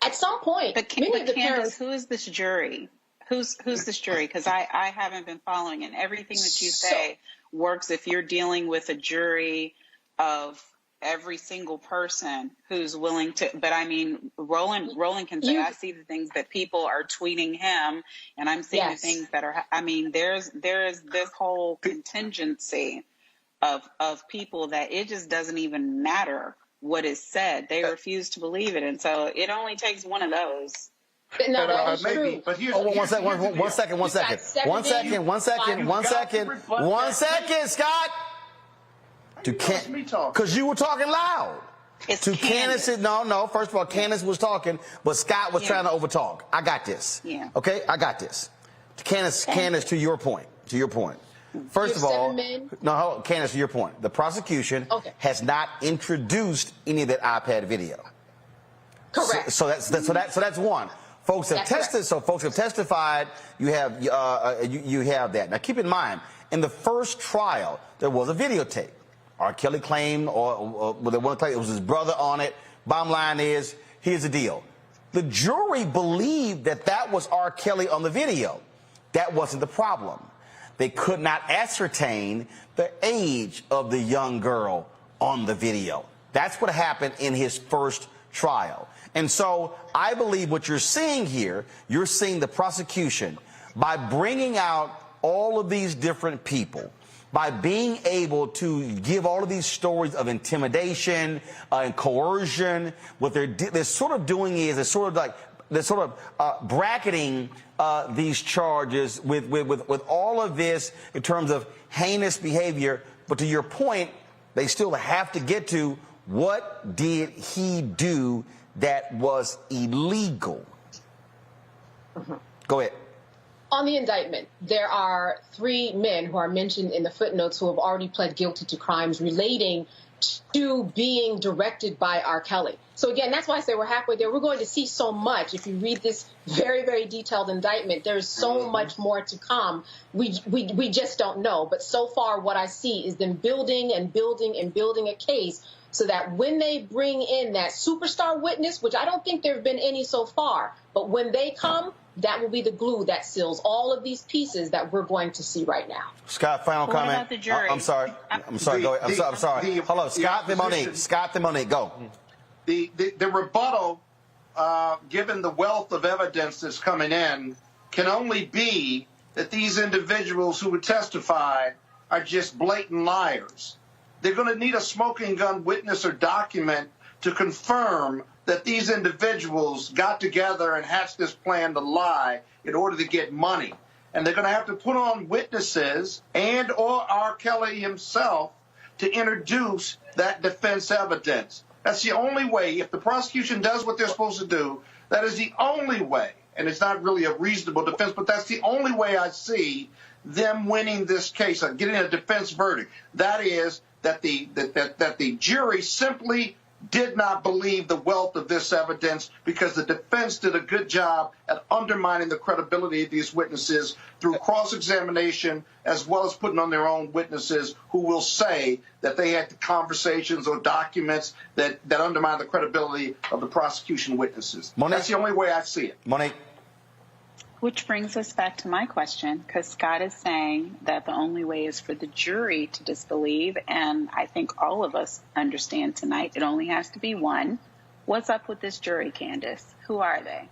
At some point, many of the parents. Who is this jury? Who's this jury? Because I haven't been following it. Everything that you say works if you're dealing with a jury of every single person who's willing to. But I mean, Roland can say, I see the things that people are tweeting him, and I'm seeing the things that are. I mean, there's this whole contingency of people that it just doesn't even matter what is said. They refuse to believe it, and so it only takes one of those. No, that is maybe, true. but here's, Oh, one here's second, the deal. one second, one second, one second, one second, one second, one second, Scott. It's me talking. Because you were talking loud. It's To Candace. Candace, no. First of all, Candace was talking, but Scott was trying to overtalk. I got this. Yeah. Okay, I got this. Candace, to your point. First of all, Candace, to your point. The prosecution has not introduced any of that iPad video. Correct. So that's one. Folks have tested. So folks have testified. You have you have that. Now keep in mind, in the first trial, there was a videotape. R. Kelly claimed, or they want to claim it was his brother on it. Bottom line is, here's the deal. The jury believed that was R. Kelly on the video. That wasn't the problem. They could not ascertain the age of the young girl on the video. That's what happened in his first trial. And so I believe what you're seeing here, you're seeing the prosecution, by bringing out all of these different people, by being able to give all of these stories of intimidation and coercion. What they're sort of doing is they're bracketing these charges with all of this in terms of heinous behavior. But to your point, they still have to get to what did he do that was illegal. Go ahead. On the indictment, there are 3 men who are mentioned in the footnotes who have already pled guilty to crimes relating to being directed by R. Kelly. So again, that's why I say we're halfway there. We're going to see so much. If you read this very, very detailed indictment, there's so much more to come. We just don't know. But so far, what I see is them building and building and building a case so that when they bring in that superstar witness, which I don't think there have been any so far, but when they come, that will be the glue that seals all of these pieces that we're going to see right now. Scott, final comment. What about the jury? I'm sorry. Go ahead. I'm sorry. Hold on. Scott, then Monique. Scott, then Monique. Go. The rebuttal, given the wealth of evidence that's coming in, can only be that these individuals who would testify are just blatant liars. They're going to need a smoking gun witness or document to confirm that these individuals got together and hatched this plan to lie in order to get money. And they're going to have to put on witnesses and or R. Kelly himself to introduce that defense evidence. That's the only way. If the prosecution does what they're supposed to do, that is the only way. And it's not really a reasonable defense, but that's the only way I see them winning this case, getting a defense verdict. That is that the jury simply did not believe the wealth of this evidence because the defense did a good job at undermining the credibility of these witnesses through cross-examination as well as putting on their own witnesses who will say that they had conversations or documents that undermine the credibility of the prosecution witnesses. Monique, that's the only way I see it. Monique. Which brings us back to my question, because Scott is saying that the only way is for the jury to disbelieve, and I think all of us understand tonight it only has to be one. What's up with this jury, Candace? Who are they?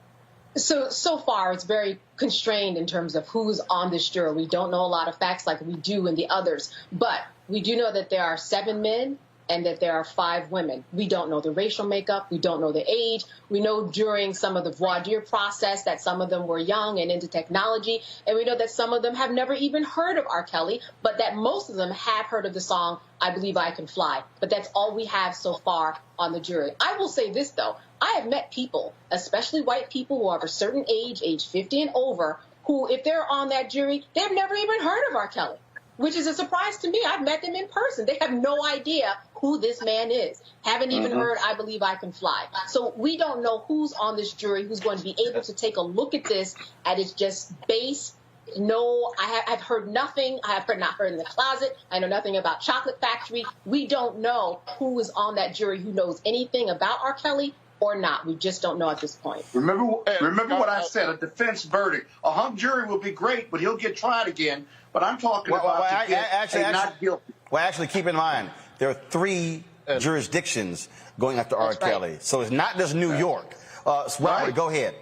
So far, it's very constrained in terms of who's on this jury. We don't know a lot of facts like we do in the others, but we do know that there are 7 men and that there are 5 women. We don't know the racial makeup. We don't know the age. We know during some of the voir dire process that some of them were young and into technology. And we know that some of them have never even heard of R. Kelly, but that most of them have heard of the song, I Believe I Can Fly. But that's all we have so far on the jury. I will say this, though. I have met people, especially white people who are of a certain age 50 and over, who, if they're on that jury, they've never even heard of R. Kelly, which is a surprise to me. I've met them in person. They have no idea who this man is. Haven't even heard I Believe I Can Fly. So we don't know who's on this jury who's going to be able to take a look at this at its just base. No, I've heard nothing. I have not heard in the closet. I know nothing about Chocolate Factory. We don't know who is on that jury who knows anything about R. Kelly or not. We just don't know at this point. Remember what I said, a defense verdict. A hung jury will be great, but he'll get tried again. But I'm talking about not guilty. Well, actually, keep in mind, there are 3 jurisdictions going after R. Kelly. So it's not just New York. Robert, go ahead.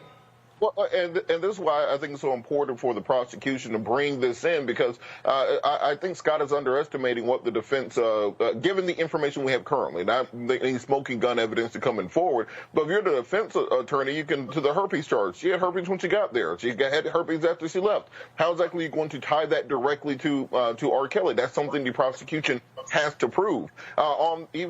Well, and this is why I think it's so important for the prosecution to bring this in, because I think Scott is underestimating what the defense, given the information we have currently, not any smoking gun evidence to coming forward, but if you're the defense attorney, you can, to the herpes charge. She had herpes when she got there. She had herpes after she left. How exactly are you going to tie that directly to R. Kelly? That's something the prosecution has to prove. On the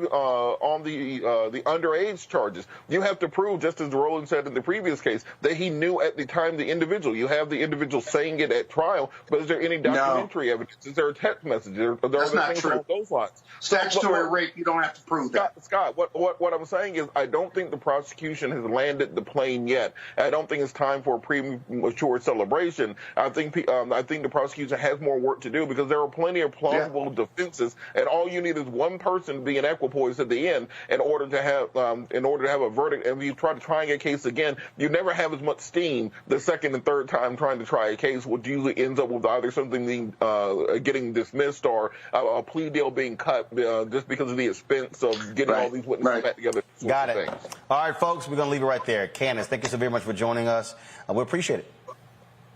underage charges, you have to prove, just as Roland said in the previous case, that he knew at the time the individual. You have the individual saying it at trial, but is there any documentary evidence? Is there a text message? That's not true. Along those lines. Statutory rape, you don't have to prove that. Scott, what I'm saying is I don't think the prosecution has landed the plane yet. I don't think it's time for a premature celebration. I think the prosecution has more work to do, because there are plenty of plausible defenses, and all you need is one person to be an equipoise at the end in order to have a verdict. And if you try to try a case again, you never have as much steam the second and third time trying to try a case, which usually ends up with either something being getting dismissed or a plea deal being cut just because of the expense of getting all these witnesses back together. Got it. All right, folks, we're going to leave it right there. Candace, thank you so very much for joining us. We appreciate it.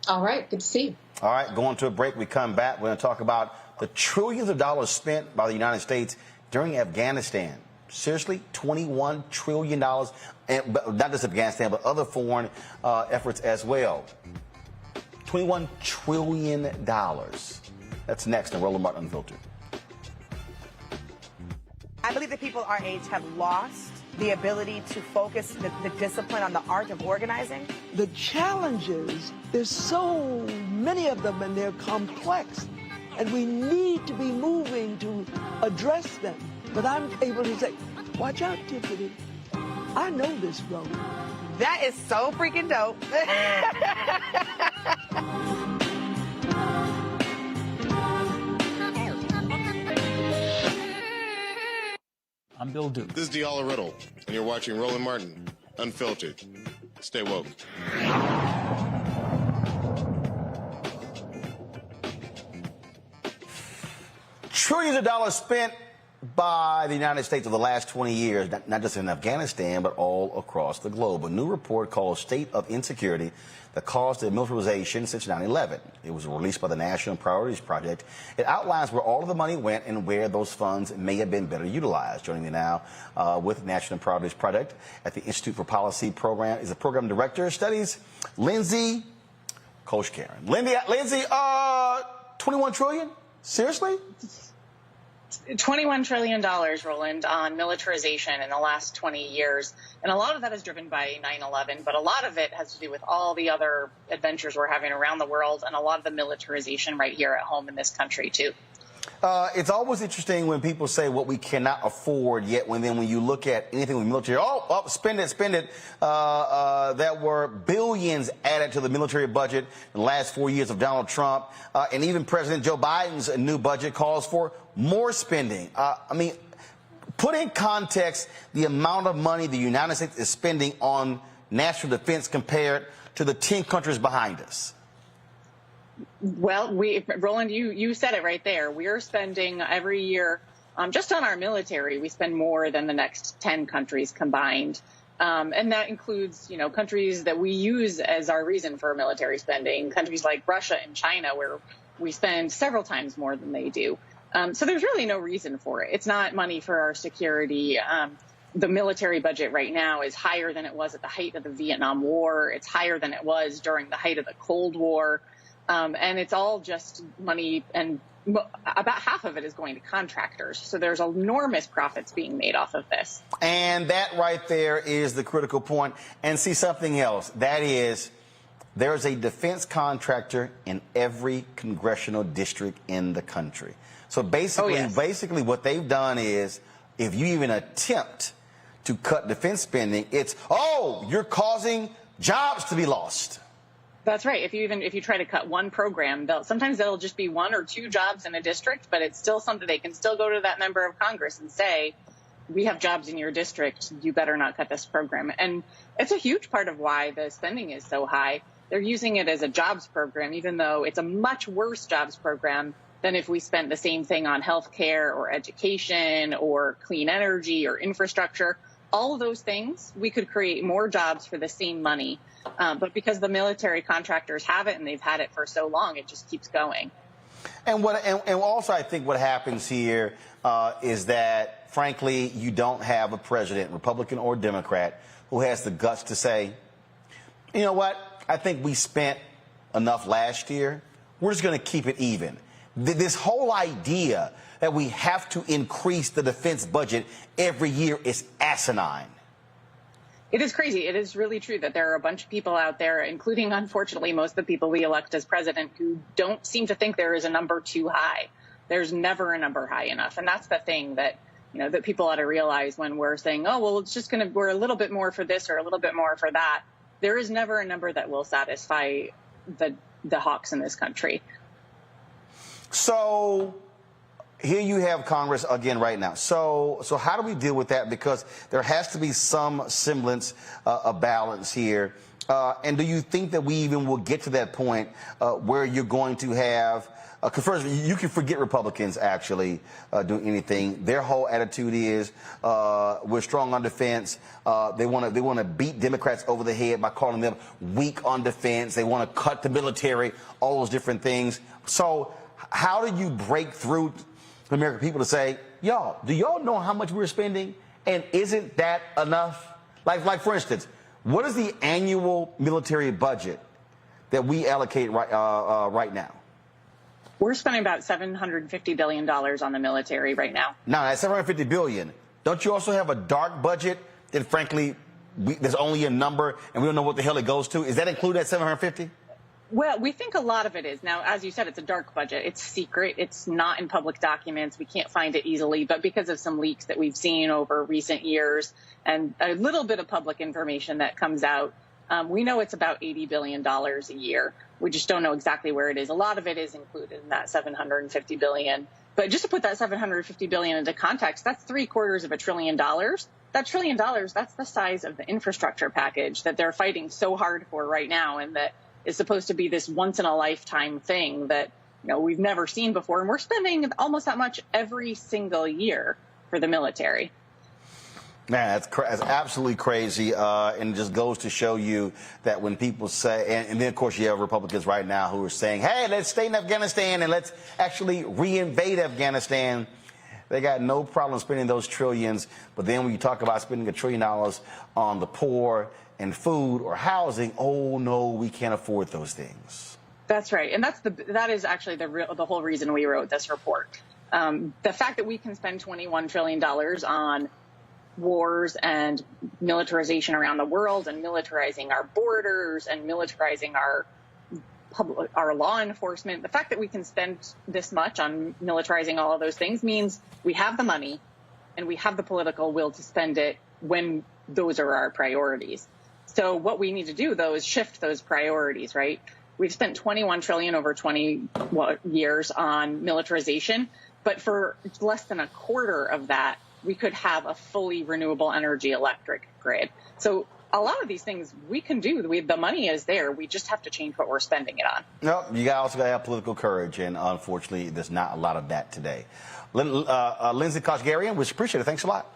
All right, good to see you. All right, going to a break. We come back. We're going to talk about the trillions of dollars spent by the United States during Afghanistan. Seriously, $21 trillion, and not just Afghanistan, but other foreign efforts as well. $21 trillion. That's next on Roland Martin Unfiltered. I believe that people our age have lost the ability to focus the discipline on the art of organizing. The challenges, there's so many of them, and they're complex, and we need to be moving to address them. But I'm able to say, watch out, Tiffany. I know this road. That is so freaking dope. I'm Bill Duke. This is Diala Riddle, and you're watching Roland Martin Unfiltered. Stay woke. Trillions of dollars spent by the United States over the last 20 years, not just in Afghanistan, but all across the globe. A new report called State of Insecurity, the cost of militarization since 9/11. It was released by the National Priorities Project. It outlines where all of the money went and where those funds may have been better utilized. Joining me now with National Priorities Project at the Institute for Policy Program is the Program Director of Studies, Lindsay Koshkaran. Lindsay, 21 trillion? Seriously? $21 trillion, Roland, on militarization in the last 20 years. And a lot of that is driven by 9/11, but a lot of it has to do with all the other adventures we're having around the world and a lot of the militarization right here at home in this country, too. It's always interesting when people say what we cannot afford, yet when you look at anything with military, spend it. There were billions added to the military budget in the last 4 years of Donald Trump. And even President Joe Biden's new budget calls for more spending. Put in context the amount of money the United States is spending on national defense compared to the 10 countries behind us. Well, Roland, you said it right there. We're spending every year, just on our military, we spend more than the next 10 countries combined. And that includes, countries that we use as our reason for military spending, countries like Russia and China, where we spend several times more than they do. So there's really no reason for it. It's not money for our security. The military budget right now is higher than it was at the height of the Vietnam War. It's higher than it was during the height of the Cold War. And it's all just money, and about half of it is going to contractors. So there's enormous profits being made off of this. And that right there is the critical point. And see something else. That is, there's a defense contractor in every congressional district in the country. So basically what they've done is, if you even attempt to cut defense spending, it's, you're causing jobs to be lost. That's right. If you try to cut one program, sometimes that'll just be 1 or 2 jobs in a district, but it's still something they can still go to that member of Congress and say, we have jobs in your district. You better not cut this program. And it's a huge part of why the spending is so high. They're using it as a jobs program, even though it's a much worse jobs program than if we spent the same thing on health care or education or clean energy or infrastructure. All of those things, we could create more jobs for the same money. But because the military contractors have it and they've had it for so long, it just keeps going. And also I think what happens here is that, frankly, you don't have a president, Republican or Democrat, who has the guts to say, you know what, I think we spent enough last year. We're just going to keep it even. This whole idea that we have to increase the defense budget every year is asinine. It is crazy. It is really true that there are a bunch of people out there, including, unfortunately, most of the people we elect as president, who don't seem to think there is a number too high. There's never a number high enough. And that's the thing that, that people ought to realize when we're saying, oh, well, it's just we're a little bit more for this or a little bit more for that. There is never a number that will satisfy the hawks in this country. So here you have Congress again right now. So how do we deal with that? Because there has to be some semblance of balance here. And do you think that we even will get to that point where you're going to have first, you can forget Republicans actually doing anything. Their whole attitude is we're strong on defense. They want to beat Democrats over the head by calling them weak on defense. They want to cut the military, all those different things. So how do you break through the American people to say, y'all, do y'all know how much we're spending? And isn't that enough? Like for instance, what is the annual military budget that we allocate right now? We're spending about $750 billion on the military right now. Now, that's $750 billion. Don't you also have a dark budget that, frankly, there's only a number and we don't know what the hell it goes to? Is that included at $750? Well, we think a lot of it is. Now, as you said, it's a dark budget. It's secret. It's not in public documents. We can't find it easily. But because of some leaks that we've seen over recent years and a little bit of public information that comes out, we know it's about $80 billion a year. We just don't know exactly where it is. A lot of it is included in that $750 billion. But just to put that $750 billion into context, that's $750 billion. That $1 trillion, that's the size of the infrastructure package that they're fighting so hard for right now, and that is supposed to be this once-in-a-lifetime thing that we've never seen before. And we're spending almost that much every single year for the military. Man, that's absolutely crazy, and it just goes to show you that when people say, and then of course you have Republicans right now who are saying, hey, let's stay in Afghanistan and let's actually re-invade Afghanistan. They got no problem spending those trillions, but then when you talk about spending $1 trillion on the poor and food or housing, oh no, we can't afford those things. That's right, and that is actually the whole reason we wrote this report. The fact that we can spend $21 trillion on wars and militarization around the world and militarizing our borders and militarizing our law enforcement. The fact that we can spend this much on militarizing all of those things means we have the money and we have the political will to spend it when those are our priorities. So what we need to do, though, is shift those priorities, right? We've spent $21 trillion over 20 years on militarization, but for less than a quarter of that, we could have a fully renewable energy electric grid. So a lot of these things we can do. The money is there. We just have to change what we're spending it on. No, you also got to have political courage, and unfortunately, there's not a lot of that today. Lindsay Kashgarian, we appreciate it. Thanks a lot.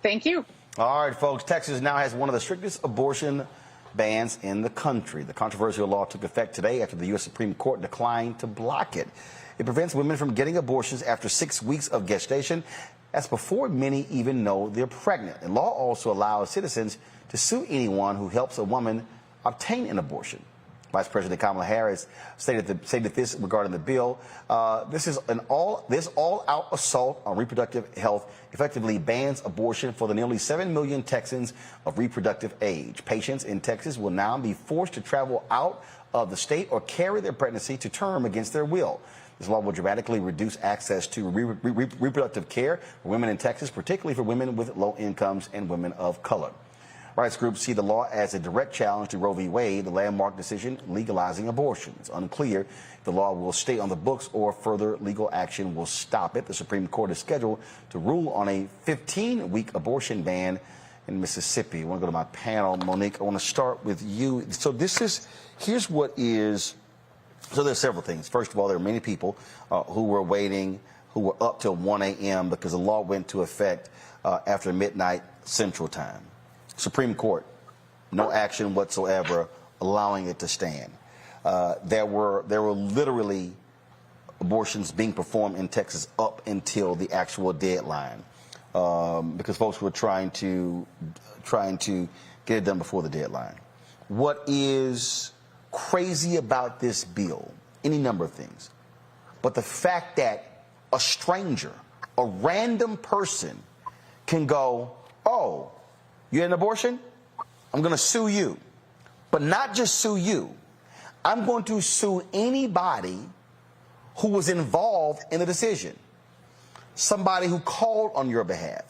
Thank you. All right, folks. Texas now has one of the strictest abortion bans in the country. The controversial law took effect today after the U.S. Supreme Court declined to block it. It prevents women from getting abortions after 6 weeks of gestation. That's before many even know they're pregnant. The law also allows citizens to sue anyone who helps a woman obtain an abortion. Vice President Kamala Harris stated this regarding the bill. This all-out assault on reproductive health effectively bans abortion for the nearly 7 million Texans of reproductive age. Patients in Texas will now be forced to travel out of the state or carry their pregnancy to term against their will. This law will dramatically reduce access to reproductive care for women in Texas, particularly for women with low incomes and women of color. Rights groups see the law as a direct challenge to Roe v. Wade, the landmark decision legalizing abortion. It's unclear if the law will stay on the books or further legal action will stop it. The Supreme Court is scheduled to rule on a 15-week abortion ban in Mississippi. I want to go to my panel. Monique, I want to start with you. So here's what is... So there's several things. First of all, there are many people who were waiting, who were up till 1 a.m. because the law went into effect after midnight Central Time. Supreme Court, no action whatsoever allowing it to stand. There were literally abortions being performed in Texas up until the actual deadline, because folks were trying to get it done before the deadline. What is crazy about this bill? Any number of things, but the fact that a stranger, a random person, can go, "Oh, you had an abortion? I'm going to sue you," but not just sue you. I'm going to sue anybody who was involved in the decision. Somebody who called on your behalf.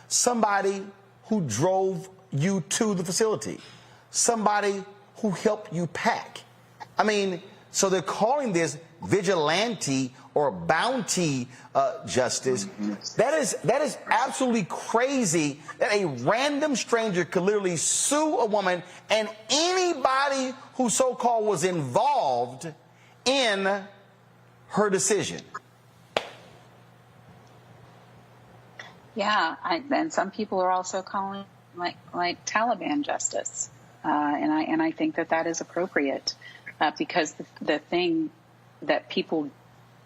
Somebody who drove you to the facility. Somebody who helped you pack. I mean, so they're calling this vigilante or bounty justice. That is absolutely crazy that a random stranger could literally sue a woman and anybody who so-called was involved in her decision. Yeah, and some people are also calling like Taliban justice, and I think that is appropriate, because the thing that people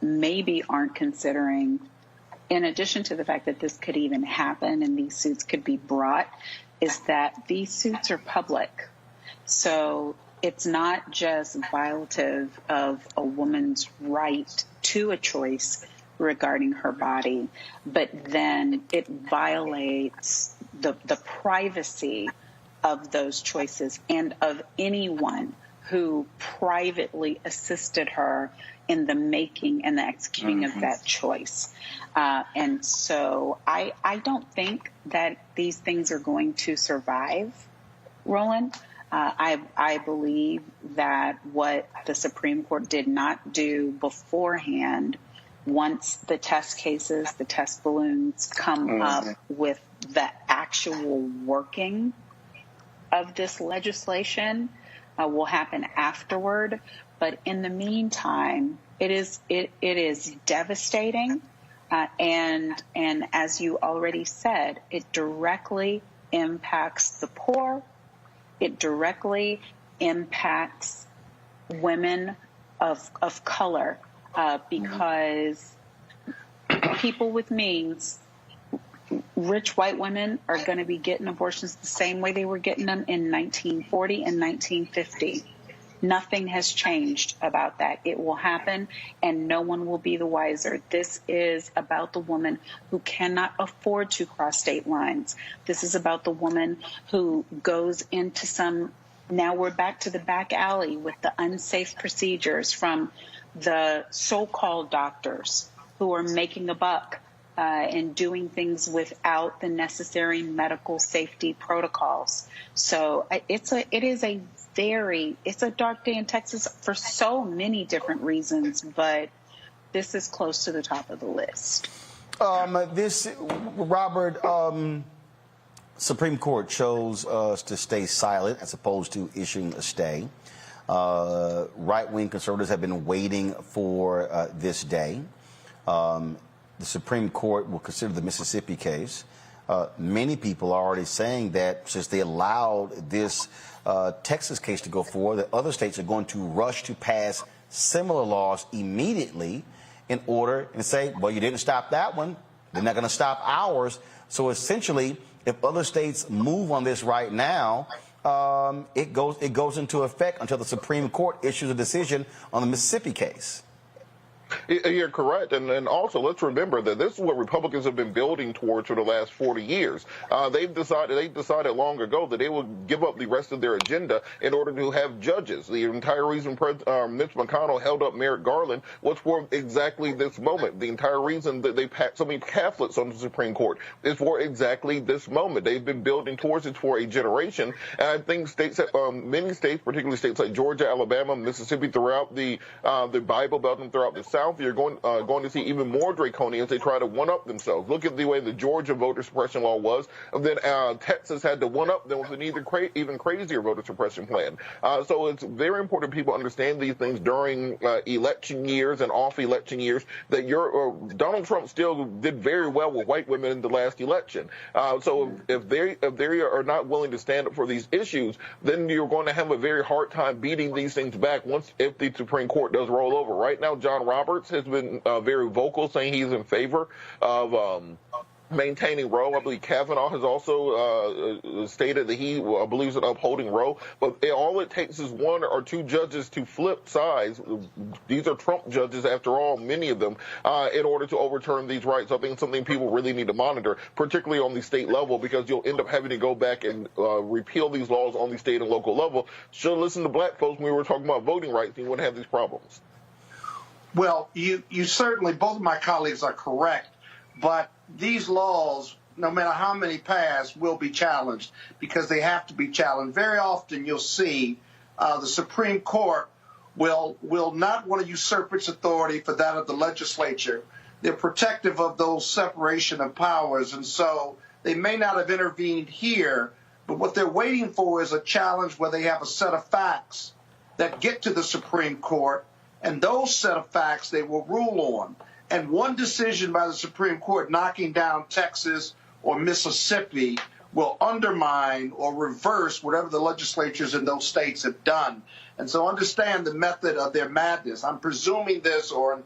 maybe aren't considering, in addition to the fact that this could even happen and these suits could be brought, is that these suits are public. So it's not just violative of a woman's right to a choice regarding her body, but then it violates the privacy of those choices and of anyone who privately assisted her in the making and the executing of that choice. And so I don't think that these things are going to survive, Roland. I believe that what the Supreme Court did not do beforehand, once the test cases, the test balloons come up with the actual working of this legislation, will happen afterward. But in the meantime, it is devastating, and as you already said, it directly impacts the poor. It directly impacts women of color, because people with means, rich white women, are going to be getting abortions the same way they were getting them in 1940 and 1950. Nothing has changed about that. It will happen, and no one will be the wiser. This is about the woman who cannot afford to cross state lines. This is about the woman who goes into now we're back to the back alley with the unsafe procedures from the so-called doctors who are making a buck and doing things without the necessary medical safety protocols. So it's a dark day in Texas for so many different reasons, but this is close to the top of the list. Supreme Court chose to stay silent as opposed to issuing a stay. Right-wing conservatives have been waiting for this day. The Supreme Court will consider the Mississippi case. Many people are already saying that since they allowed this Texas case to go forward, that other states are going to rush to pass similar laws immediately in order and say, well, you didn't stop that one, they're not going to stop ours. So essentially, if other states move on this right now, it goes into effect until the Supreme Court issues a decision on the Mississippi case. You're correct. And also, let's remember that this is what Republicans have been building towards for the last 40 years. They decided long ago that they would give up the rest of their agenda in order to have judges. The entire reason Mitch McConnell held up Merrick Garland was for exactly this moment. The entire reason that they packed so many Catholics on the Supreme Court is for exactly this moment. They've been building towards it for a generation. And I think many states, particularly states like Georgia, Alabama, Mississippi, throughout the Bible Belt and throughout the South, South, you're going to see even more draconian as they try to one-up themselves. Look at the way the Georgia voter suppression law was, and then Texas had to one-up them with an even crazier voter suppression plan. So it's very important people understand these things during election years and off-election years, that Donald Trump still did very well with white women in the last election. So if they are not willing to stand up for these issues, then you're going to have a very hard time beating these things back if the Supreme Court does roll over. Right now, John Roberts has been very vocal, saying he's in favor of maintaining Roe. I believe Kavanaugh has also stated that he believes in upholding Roe. But all it takes is one or two judges to flip sides. These are Trump judges, after all, many of them, in order to overturn these rights. I think it's something people really need to monitor, particularly on the state level, because you'll end up having to go back and repeal these laws on the state and local level. Should listen to black folks when we were talking about voting rights, you wouldn't have these problems. Well, you certainly, both of my colleagues are correct, but these laws, no matter how many pass, will be challenged because they have to be challenged. Very often you'll see the Supreme Court will not want to usurp its authority for that of the legislature. They're protective of those separation of powers, and so they may not have intervened here, but what they're waiting for is a challenge where they have a set of facts that get to the Supreme Court, and those set of facts they will rule on. And one decision by the Supreme Court knocking down Texas or Mississippi will undermine or reverse whatever the legislatures in those states have done. And so understand the method of their madness. I'm presuming this or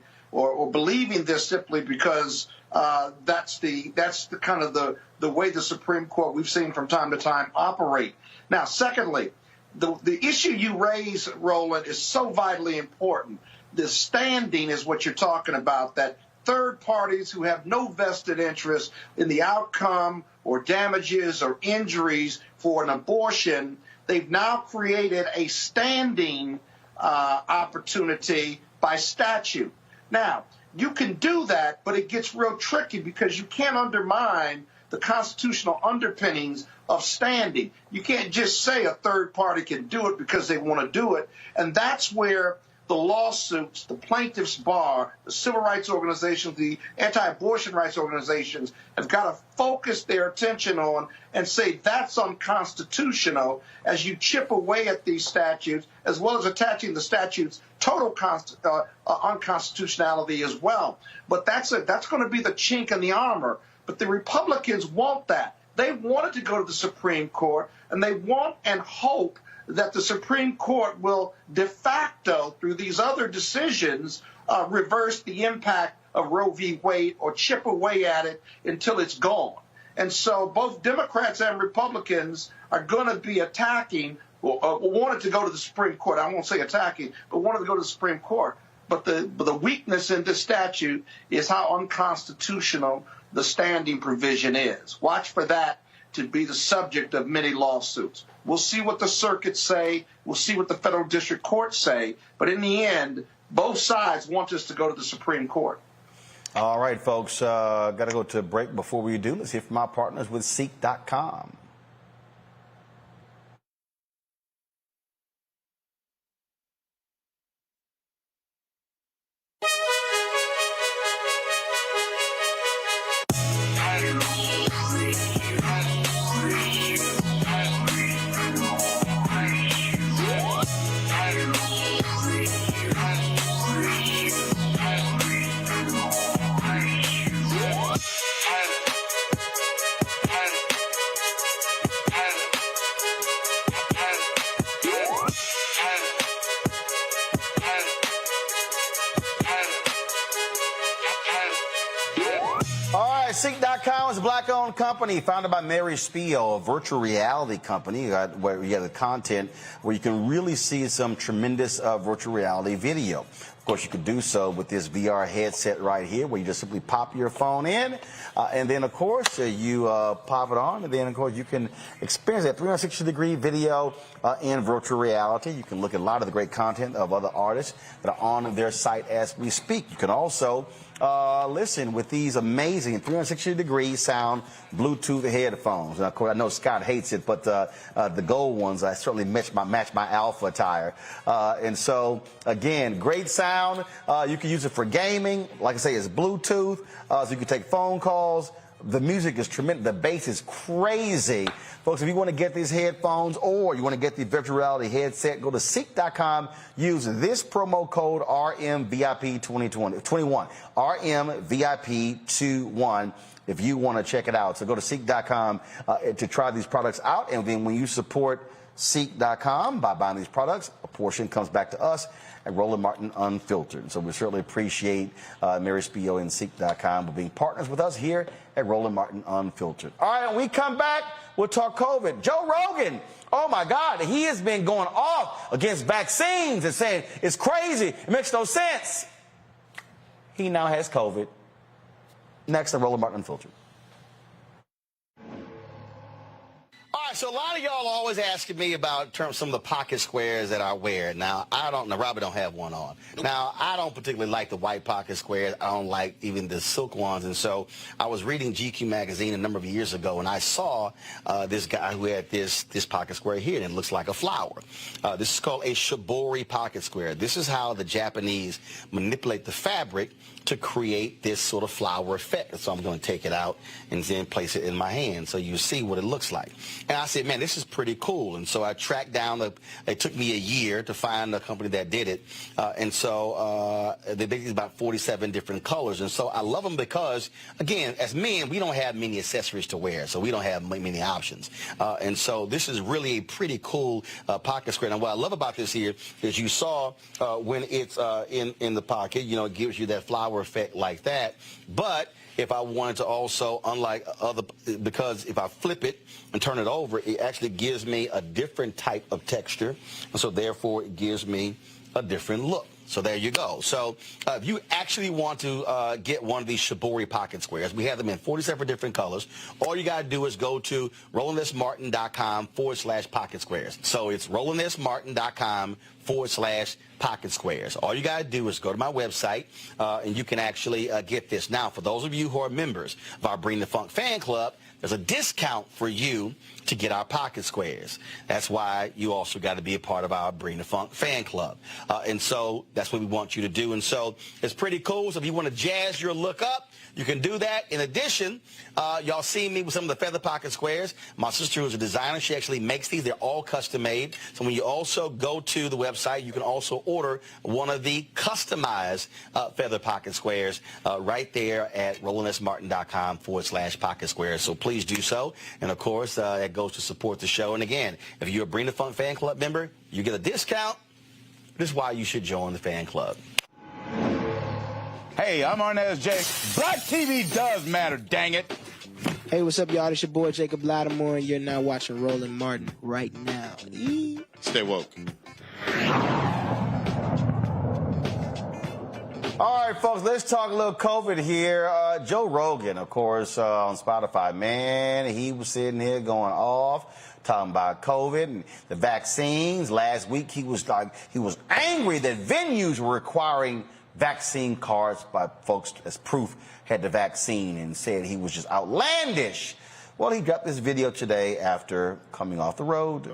believing this simply because that's the kind of the way the Supreme Court we've seen from time to time operate. Now, secondly, the issue you raise, Roland, is so vitally important. The standing is what you're talking about, that third parties who have no vested interest in the outcome or damages or injuries for an abortion, they've now created a standing opportunity by statute. Now, you can do that, but it gets real tricky because you can't undermine the constitutional underpinnings of standing. You can't just say a third party can do it because they want to do it. And that's where the lawsuits, the plaintiffs' bar, the civil rights organizations, the anti-abortion rights organizations have got to focus their attention on and say that's unconstitutional as you chip away at these statutes, as well as attaching the statutes total unconstitutionality as well. But that's going to be the chink in the armor. But the Republicans want that. They want it to go to the Supreme Court, and they want and hope that the Supreme Court will de facto, through these other decisions, reverse the impact of Roe v. Wade or chip away at it until it's gone. And so both Democrats and Republicans are going to be attacking, or wanted to go to the Supreme Court. I won't say attacking, but wanted to go to the Supreme Court. But the weakness in this statute is how unconstitutional the standing provision is. Watch for that to be the subject of many lawsuits. We'll see what the circuits say. We'll see what the federal district courts say. But in the end, both sides want us to go to the Supreme Court. All right, folks, got to go to a break. Before we do, let's hear from our partners with CEEK.com. CEEK.com is a black-owned company founded by Mary Spiel, a virtual reality company where you have the content where you can really see some tremendous virtual reality video. Of course, you could do so with this VR headset right here, where you just simply pop your phone in, and then, of course, you pop it on, and then, of course, you can experience that 360-degree video in virtual reality. You can look at a lot of the great content of other artists that are on their site as we speak. You can also listen with these amazing 360-degree degree sound Bluetooth headphones. And of course, I know Scott hates it, but the gold ones, I certainly match my Alpha attire. And so, again, great sound. You can use it for gaming. Like I say, it's Bluetooth, so you can take phone calls. The music is tremendous. The bass is crazy. Folks, if you want to get these headphones or you want to get the virtual reality headset, go to CEEK.com. Use this promo code RMVIP2021. RMVIP21 if you want to check it out. So go to CEEK.com to try these products out. And then when you support CEEK.com by buying these products, a portion comes back to us at Roland Martin Unfiltered. So we certainly appreciate Mary Spio and CEEK.com for being partners with us here at Roland Martin Unfiltered. All right, when we come back, we'll talk COVID. Joe Rogan, oh my God, he has been going off against vaccines and saying it's crazy, it makes no sense. He now has COVID. Next, at Roland Martin Unfiltered. All right, so a lot of y'all are always asking me about some of the pocket squares that I wear. Now, Robbie don't have one on. Now, I don't particularly like the white pocket squares. I don't like even the silk ones. And so I was reading GQ magazine a number of years ago, and I saw this guy who had this pocket square here, and it looks like a flower. This is called a shibori pocket square. This is how the Japanese manipulate the fabric to create this sort of flower effect. So I'm going to take it out and then place it in my hand so you see what it looks like. And I said, man, this is pretty cool. And so I tracked down, it took me a year to find a company that did it. And so they make about 47 different colors. And so I love them because, again, as men, we don't have many accessories to wear, so we don't have many options. And so this is really a pretty cool pocket square. And what I love about this here is you saw when it's in the pocket, you know, it gives you that flower effect like that. But if I wanted to also, unlike other, because if I flip it and turn it over, it actually gives me a different type of texture. And so therefore it gives me a different look. So there you go. So if you actually want to get one of these shibori pocket squares, we have them in 47 different colors. All you got to do is go to RolandSMartin.com/pocket squares. So it's RolandSMartin.com/pocket squares. All you got to do is go to my website, and you can actually get this. Now, for those of you who are members of our Bring the Funk fan club, there's a discount for you to get our pocket squares. That's why you also got to be a part of our Bring the Funk fan club. And so that's what we want you to do. And so it's pretty cool. So if you want to jazz your look up, you can do that. In addition, y'all see me with some of the feather pocket squares. My sister, who's a designer, she actually makes these. They're all custom made. So when you also go to the website, you can also order one of the customized feather pocket squares right there at RolandSMartin.com/pocket squares. So please do so. And of course, that goes to support the show. And again, if you're a Bring the Funk fan club member, you get a discount. This is why you should join the fan club. Hey, I'm Arnez J. Black TV does matter, dang it. Hey, what's up, y'all? It's your boy Jacob Lattimore, and you're now watching Roland Martin right now. Stay woke. All right, folks, let's talk a little COVID here. Joe Rogan, of course, on Spotify, man, he was sitting here going off, talking about COVID and the vaccines. Last week, he was angry that venues were requiring vaccine cards by folks as proof had the vaccine, and said he was just outlandish. Well, he got this video today after coming off the road.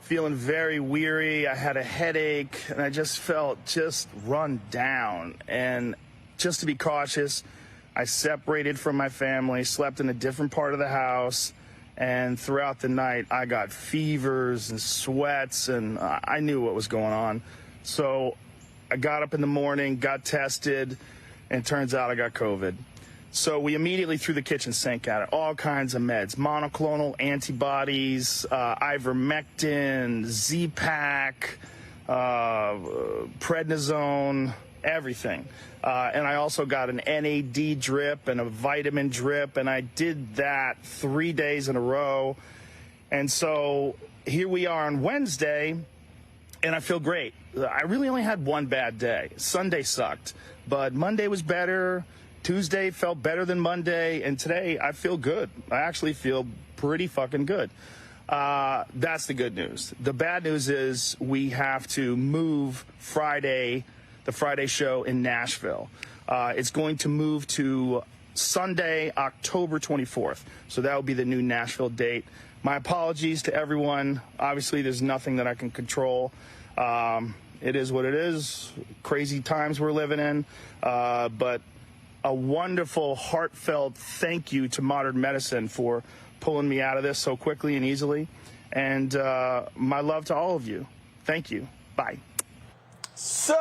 Feeling very weary. I had a headache, and I just felt run down. And just to be cautious, I separated from my family, slept in a different part of the house. And throughout the night, I got fevers and sweats, and I knew what was going on. So I got up in the morning, got tested, and turns out I got COVID. So we immediately threw the kitchen sink at it, all kinds of meds, monoclonal antibodies, ivermectin, Z-Pak, prednisone, everything. And I also got an NAD drip and a vitamin drip, and I did that 3 days in a row. And so here we are on Wednesday, and I feel great. I really only had one bad day. Sunday sucked, but Monday was better. Tuesday felt better than Monday, and today I feel good. I actually feel pretty fucking good. That's the good news. The bad news is we have to move the Friday show in Nashville. It's going to move to Sunday, October 24th. So that will be the new Nashville date. My apologies to everyone. Obviously, there's nothing that I can control. It is what it is. Crazy times we're living in. But a wonderful, heartfelt thank you to modern medicine for pulling me out of this so quickly and easily. And my love to all of you. Thank you. Bye. So,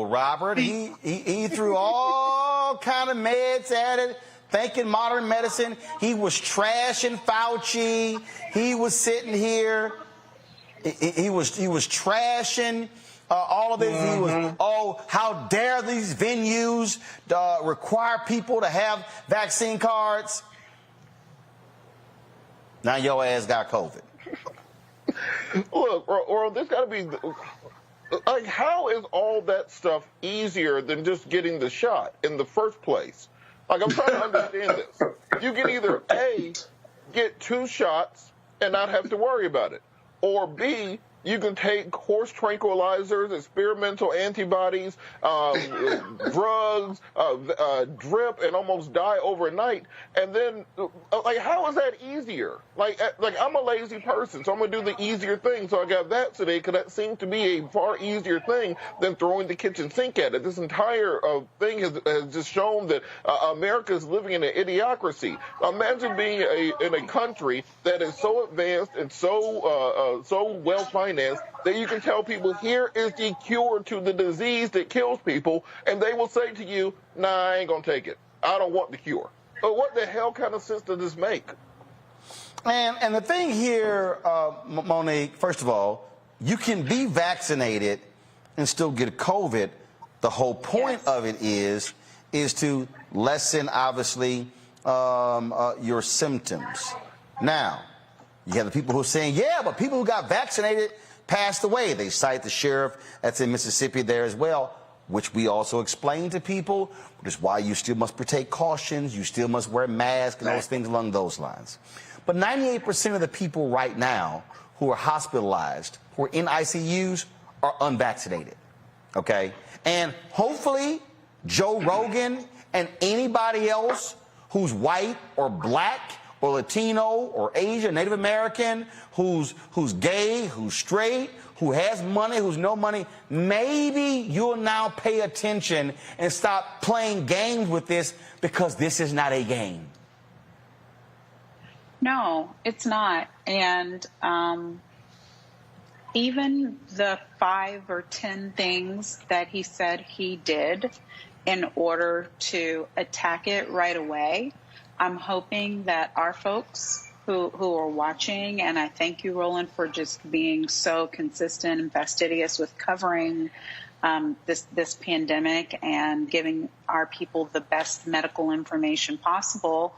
Robert, he threw all kind of meds at it, thanking modern medicine. He was trashing Fauci. He was sitting here. He was trashing all of this. He was, oh, how dare these venues require people to have vaccine cards. Now your ass got COVID. Look, or there's got to be, like, how is all that stuff easier than just getting the shot in the first place? Like, I'm trying to understand this. You can either A, get 2 shots and not have to worry about it, or B, you can take horse tranquilizers, experimental antibodies, drugs, drip, and almost die overnight. And then, like, how is that easier? Like I'm a lazy person, so I'm going to do the easier thing. So I got vaccinated because that seems to be a far easier thing than throwing the kitchen sink at it. This entire thing has just shown that America is living in an idiocracy. Imagine being in a country that is so advanced and so well-financed that you can tell people, here is the cure to the disease that kills people, and they will say to you, nah, I ain't gonna take it. I don't want the cure. But what the hell kind of sense does this make? And the thing here, Monique, first of all, you can be vaccinated and still get COVID. The whole point of it is to lessen, obviously, your symptoms. Now, you have the people who are saying, yeah, but people who got vaccinated passed away. They cite the sheriff that's in Mississippi there as well, which we also explain to people, which is why you still must take cautions, you still must wear masks and those things along those lines. But 98% of the people right now who are hospitalized, who are in ICUs, are unvaccinated, okay? And hopefully Joe Rogan and anybody else who's white or black or Latino or Asian, Native American, who's gay, who's straight, who has money, who's no money, maybe you'll now pay attention and stop playing games with this, because this is not a game. No, it's not. And even the 5 or 10 things that he said he did in order to attack it right away, I'm hoping that our folks who are watching, and I thank you, Roland, for just being so consistent and fastidious with covering this pandemic and giving our people the best medical information possible.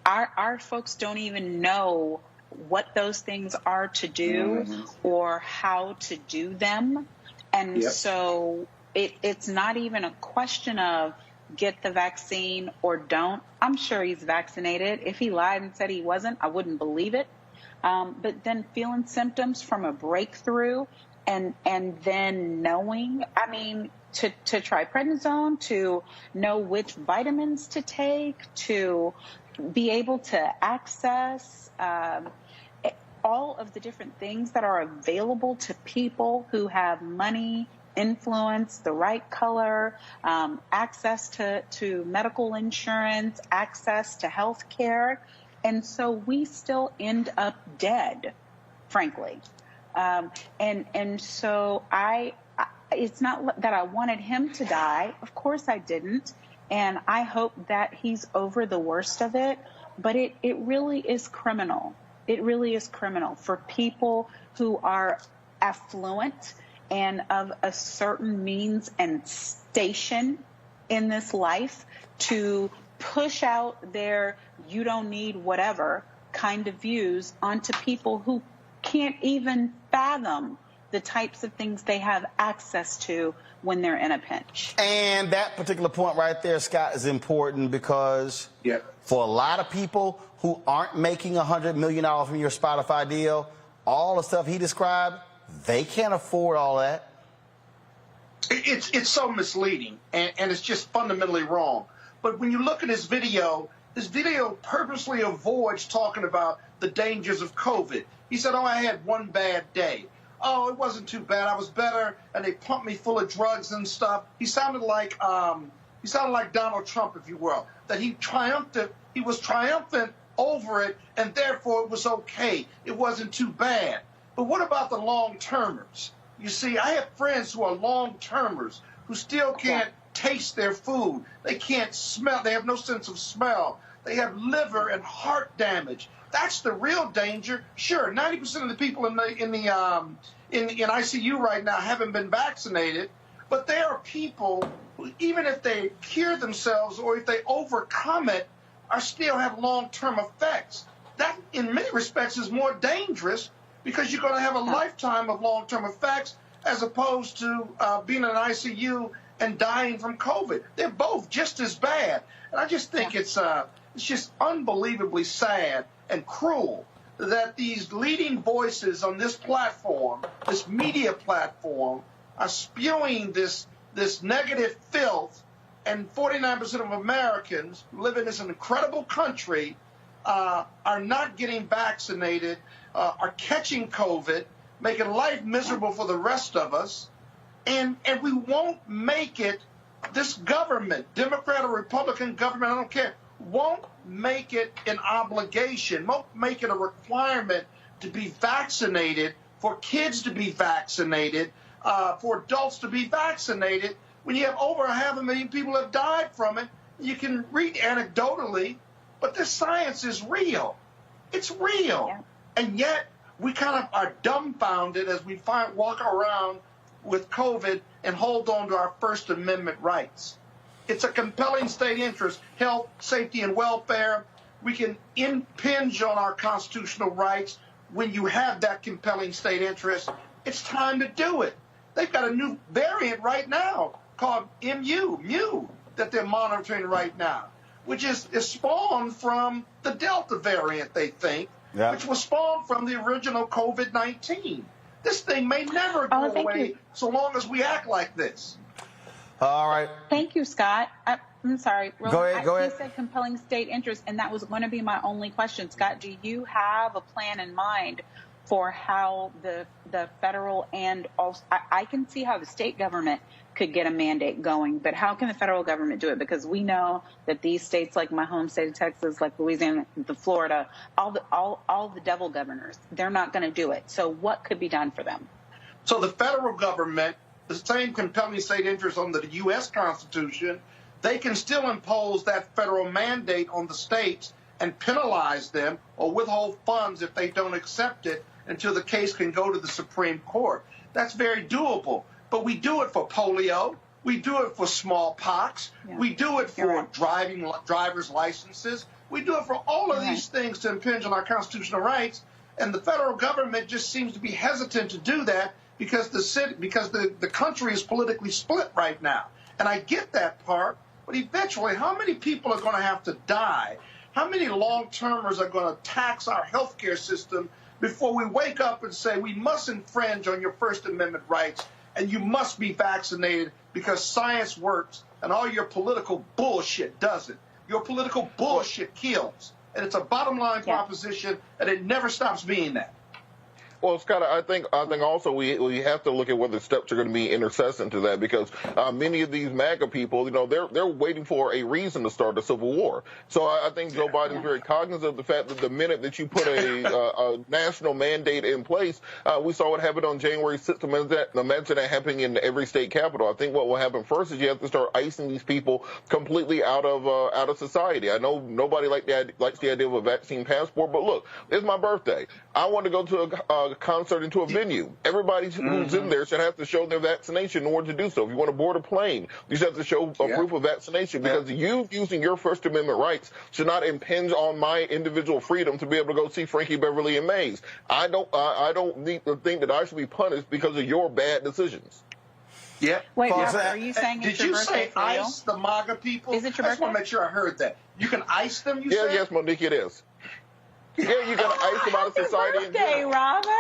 Our folks don't even know what those things are to do or how to do them. And so it's not even a question of get the vaccine or don't. I'm sure he's vaccinated. If he lied and said he wasn't, I wouldn't believe it. But then feeling symptoms from a breakthrough and then knowing, I mean, to try prednisone, to know which vitamins to take, to be able to access all of the different things that are available to people who have money, influence, the right color, access to medical insurance, access to health care. And so we still end up dead, frankly. And so it's not that I wanted him to die. Of course I didn't. And I hope that he's over the worst of it. But it really is criminal. It really is criminal for people who are affluent and of a certain means and station in this life to push out their you don't need whatever kind of views onto people who can't even fathom the types of things they have access to when they're in a pinch. And that particular point right there, Scott, is important because for a lot of people who aren't making $100 million from your Spotify deal, all the stuff he described, they can't afford all that. It's so misleading, and it's just fundamentally wrong. But when you look at his video purposely avoids talking about the dangers of COVID. He said, I had one bad day. Oh, it wasn't too bad. I was better, and they pumped me full of drugs and stuff. He sounded like Donald Trump, if you will, that he was triumphant over it, and therefore it was okay. It wasn't too bad. But what about the long-termers? You see, I have friends who are long-termers who still can't taste their food. They can't smell. They have no sense of smell. They have liver and heart damage. That's the real danger. Sure, 90% of the people in ICU right now haven't been vaccinated, but there are people who, even if they cure themselves or if they overcome it, are still have long-term effects. That, in many respects, is more dangerous because you're going to have a lifetime of long-term effects as opposed to being in an ICU and dying from COVID. They're both just as bad. And I just think it's just unbelievably sad and cruel that these leading voices on this platform, this media platform, are spewing this negative filth, and 49% of Americans who live in this incredible country are not getting vaccinated, are catching COVID, making life miserable for the rest of us, and we won't make it, this government, Democrat or Republican government, I don't care, won't make it an obligation, won't make it a requirement to be vaccinated, for kids to be vaccinated, for adults to be vaccinated, when you have over 500,000 people have died from it. You can read anecdotally, but this science is real. It's real. Yeah. And yet we kind of are dumbfounded as we walk around with COVID and hold on to our First Amendment rights. It's a compelling state interest, health, safety, and welfare. We can impinge on our constitutional rights when you have that compelling state interest. It's time to do it. They've got a new variant right now called mu, that they're monitoring right now, which is spawned from the Delta variant, they think, which was spawned from the original COVID-19. This thing may never go away so long as we act like this. All right. Thank you, Scott. I'm sorry. Roland, go ahead. You said compelling state interest, and that was going to be my only question. Scott, do you have a plan in mind for how the federal and also, I can see how the state government could get a mandate going, but how can the federal government do it? Because we know that these states, like my home state of Texas, like Louisiana, the Florida, all the devil governors, they're not going to do it. So what could be done for them? So the federal government, the same compelling state interest under the U.S. Constitution, they can still impose that federal mandate on the states and penalize them or withhold funds if they don't accept it until the case can go to the Supreme Court. That's very doable. But we do it for polio. We do it for smallpox. Yeah. We do it for driver's licenses. We do it for all of these things to impinge on our constitutional rights. And the federal government just seems to be hesitant to do that because the country is politically split right now. And I get that part. But eventually, how many people are going to have to die? How many long-termers are going to tax our healthcare system before we wake up and say we must infringe on your First Amendment rights and you must be vaccinated because science works and all your political bullshit doesn't? Your political bullshit kills. And it's a bottom-line proposition, and it never stops being that. Well, Scott, I think also we have to look at whether steps are going to be intercessant to that, because many of these MAGA people, they're waiting for a reason to start a civil war. So I think Joe Biden is very cognizant of the fact that the minute that you put a national mandate in place, we saw what happened on January 6th. Imagine that happening in every state capital. I think what will happen first is you have to start icing these people completely out of society. I know nobody likes the idea of a vaccine passport, but look, it's my birthday. I want to go to a concert into a venue. Everybody who's in there should have to show their vaccination in order to do so. If you want to board a plane, you should have to show a proof of vaccination, because you using your First Amendment rights should not impinge on my individual freedom to be able to go see Frankie Beverly and Mays. I don't need to think that I should be punished because of your bad decisions. Yeah. Wait, Robert, are you saying did you say ice the MAGA people? Is it your birthday? I just want to make sure I heard that. You can ice them, you said? Yes, Monique, it is. Yeah, you got to ice them out of society in general. Robert.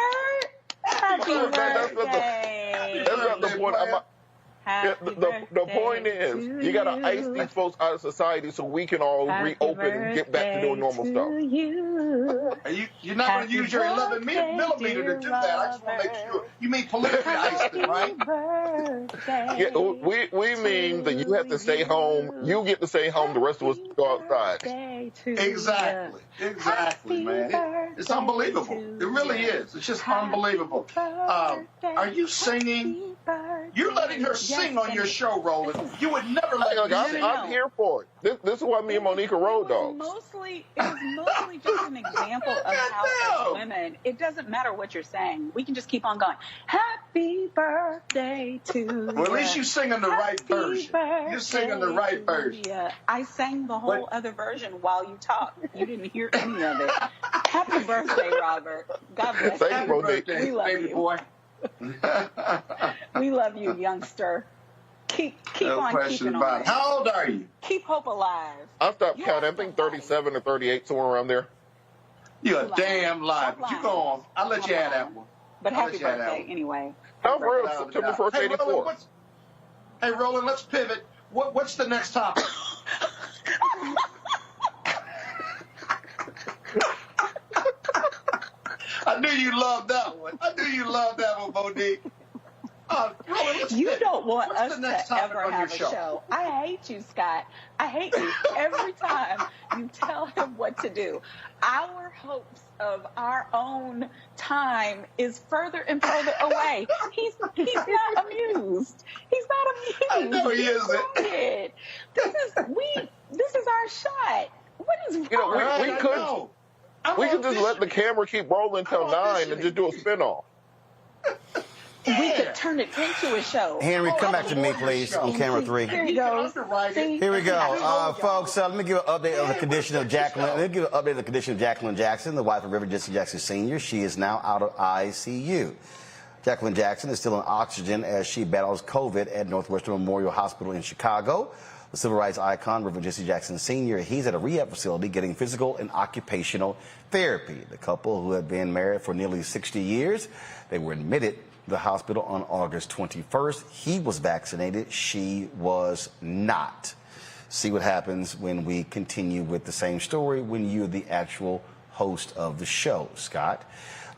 Happy birthday. That's not the point. The point is, you got to ice these folks out of society so we can all reopen and get back to doing normal stuff. You're not going to use your 11 millimeter to do that. I just want to make sure. You mean politically iced it, right? Yeah, we mean that you have to stay home. You get to stay home. The rest of us go outside. Exactly, man. It's unbelievable. It really is. It's just unbelievable. Are you singing? You're letting her sing on your show, Roland. You would never let her sing. I'm here for it. This is why me and Monica road dogs. It was mostly just an example of how, as women, it doesn't matter what you're saying. We can just keep on going. Happy birthday to you. Well, at least you're singing the right version. You're singing the right version. Yeah, I sang the whole other version while you talked. You didn't hear any of it. Happy birthday, Robert. God bless you. Happy birthday, we love baby you. boy. We love you, youngster. Keep on keeping on. How old are you? Keep hope alive. I'll stop counting. I think 37 or 38, somewhere around there. You're a damn liar. But you go on. I'll let you have that one. But happy birthday anyway. No, for real. September 1st, 84. Hey, Roland, let's pivot. What's the next topic? I knew you loved that one. Monique. Roland, you don't want us to ever have a show. I hate you, Scott. I hate you every time you tell him what to do. Our hopes of our own time is further and further away. He's not amused. He's not amused. I know he isn't. This is our shot. What is wrong? We could just let the camera keep rolling until 9 and just do a spinoff. We could turn it into a show. Henry, come back to me, please, on camera 3. Here he goes. Here we go. Folks, let me give an update on the condition of Jacqueline. Let me give an update on the condition of Jacqueline Jackson, the wife of Reverend Jesse Jackson Sr. She is now out of ICU. Jacqueline Jackson is still on oxygen as she battles COVID at Northwestern Memorial Hospital in Chicago. The civil rights icon, Reverend Jesse Jackson Sr., he's at a rehab facility getting physical and occupational therapy. The couple, who had been married for nearly 60 years, they were admitted to the hospital on August 21st. He was vaccinated. She was not. See what happens when we continue with the same story when you're the actual host of the show, Scott.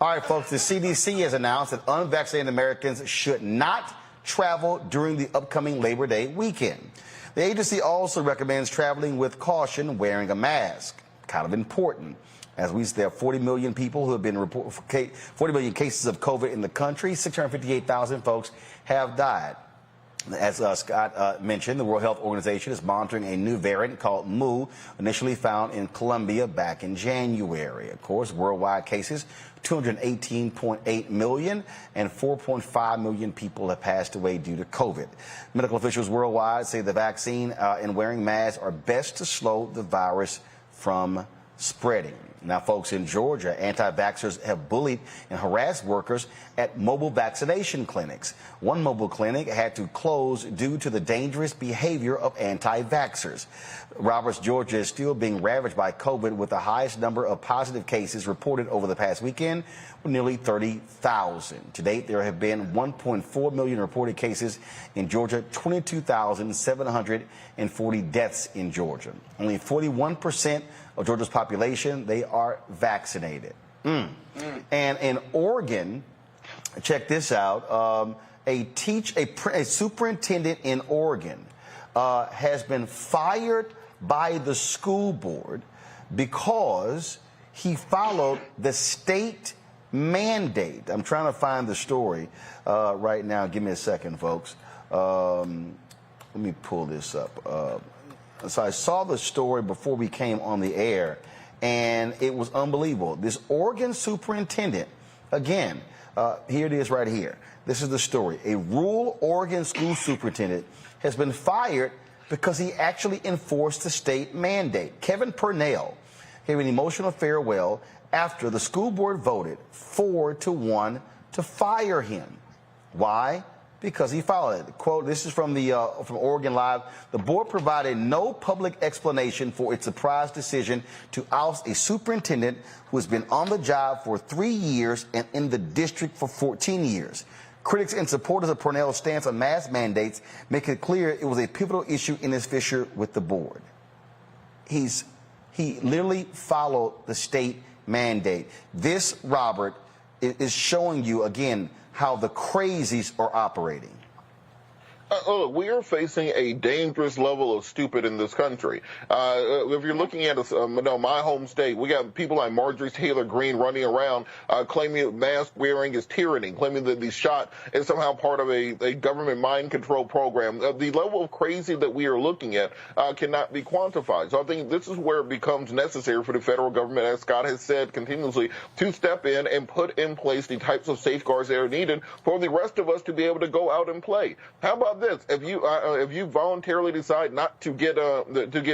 All right, folks, the CDC has announced that unvaccinated Americans should not travel during the upcoming Labor Day weekend. The agency also recommends traveling with caution, wearing a mask. Kind of important. As there are 40 million people who have been 40 million cases of COVID in the country. 658,000 folks have died. As Scott mentioned, the World Health Organization is monitoring a new variant called Mu, initially found in Colombia back in January. Of course, worldwide cases, 218.8 million, and 4.5 million people have passed away due to COVID. Medical officials worldwide say the vaccine and wearing masks are best to slow the virus from spreading. Now, folks, in Georgia, anti-vaxxers have bullied and harassed workers at mobile vaccination clinics. One mobile clinic had to close due to the dangerous behavior of anti-vaxxers. Roberts, Georgia is still being ravaged by COVID, with the highest number of positive cases reported over the past weekend, with nearly 30,000. To date, there have been 1.4 million reported cases in Georgia, 22,740 deaths in Georgia. Only 41% of Georgia's population, they are vaccinated. And in Oregon, check this out, a superintendent in Oregon has been fired by the school board because he followed the state mandate. I'm trying to find the story right now. Give me a second, folks. Let me pull this up. So I saw the story before we came on the air, and it was unbelievable. This Oregon superintendent, again, here it is right here. This is the story. A rural Oregon school superintendent has been fired because he actually enforced the state mandate. Kevin Purnell gave an emotional farewell after the school board voted 4-1 to fire him. Why? Because he followed it. Quote, this is from Oregon Live. The board provided no public explanation for its surprise decision to oust a superintendent who has been on the job for 3 years and in the district for 14 years. Critics and supporters of Parnell's stance on mask mandates make it clear it was a pivotal issue in his fissure with the board. He literally followed the state mandate. This, Robert, is showing you, again, how the crazies are operating. Look, we are facing a dangerous level of stupid in this country. If you're looking at my home state, we got people like Marjorie Taylor Greene running around claiming that mask wearing is tyranny, claiming that the shot is somehow part of a government mind control program. The level of crazy that we are looking at cannot be quantified. So I think this is where it becomes necessary for the federal government, as Scott has said continuously, to step in and put in place the types of safeguards that are needed for the rest of us to be able to go out and play. How about this? If you voluntarily decide not to get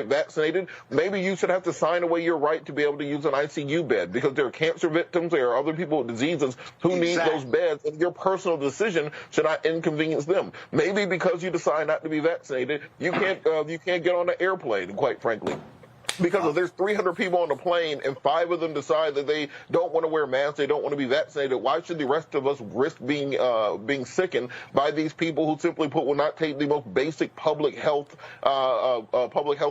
vaccinated, maybe you should have to sign away your right to be able to use an ICU bed, because there are cancer victims, there are other people with diseases who need those beds, and your personal decision should not inconvenience them. Maybe because you decide not to be vaccinated, you can't get on the airplane, quite frankly. Because if there's 300 people on the plane and 5 of them decide that they don't want to wear masks, they don't want to be vaccinated, why should the rest of us risk being sickened by these people who simply will not take the most basic public health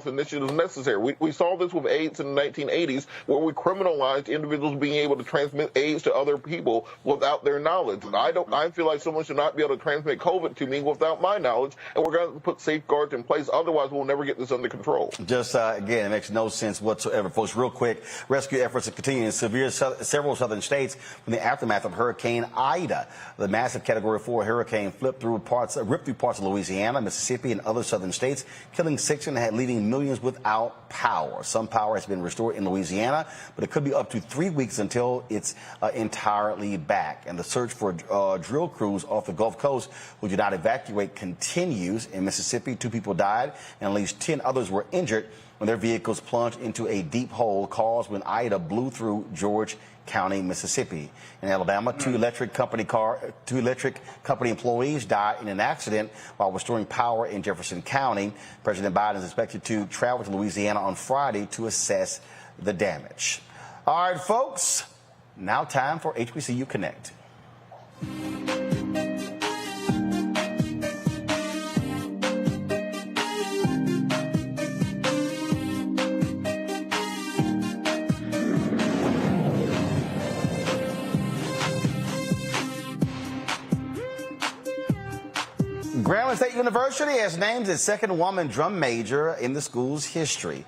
initiatives necessary? We saw this with AIDS in the 1980s, where we criminalized individuals being able to transmit AIDS to other people without their knowledge. And I feel like someone should not be able to transmit COVID to me without my knowledge, and we're going to put safeguards in place. Otherwise, we'll never get this under control. Just again, it makes no sense whatsoever. Folks, real quick, rescue efforts are continuing in several southern states from the aftermath of Hurricane Ida. The massive Category 4 hurricane ripped through parts of Louisiana, Mississippi, and other southern states, killing 6 and leaving millions without power. Some power has been restored in Louisiana, but it could be up to 3 weeks until it's entirely back. And the search for drill crews off the Gulf Coast who did not evacuate continues. In Mississippi, 2 people died and at least 10 others were injured when their vehicles plunged into a deep hole caused when Ida blew through George County, Mississippi. In Alabama, 2 electric company employees died in an accident while restoring power in Jefferson County. President Biden is expected to travel to Louisiana on Friday to assess the damage. All right, folks, now time for HBCU Connect. Grambling State University has named its second woman drum major in the school's history.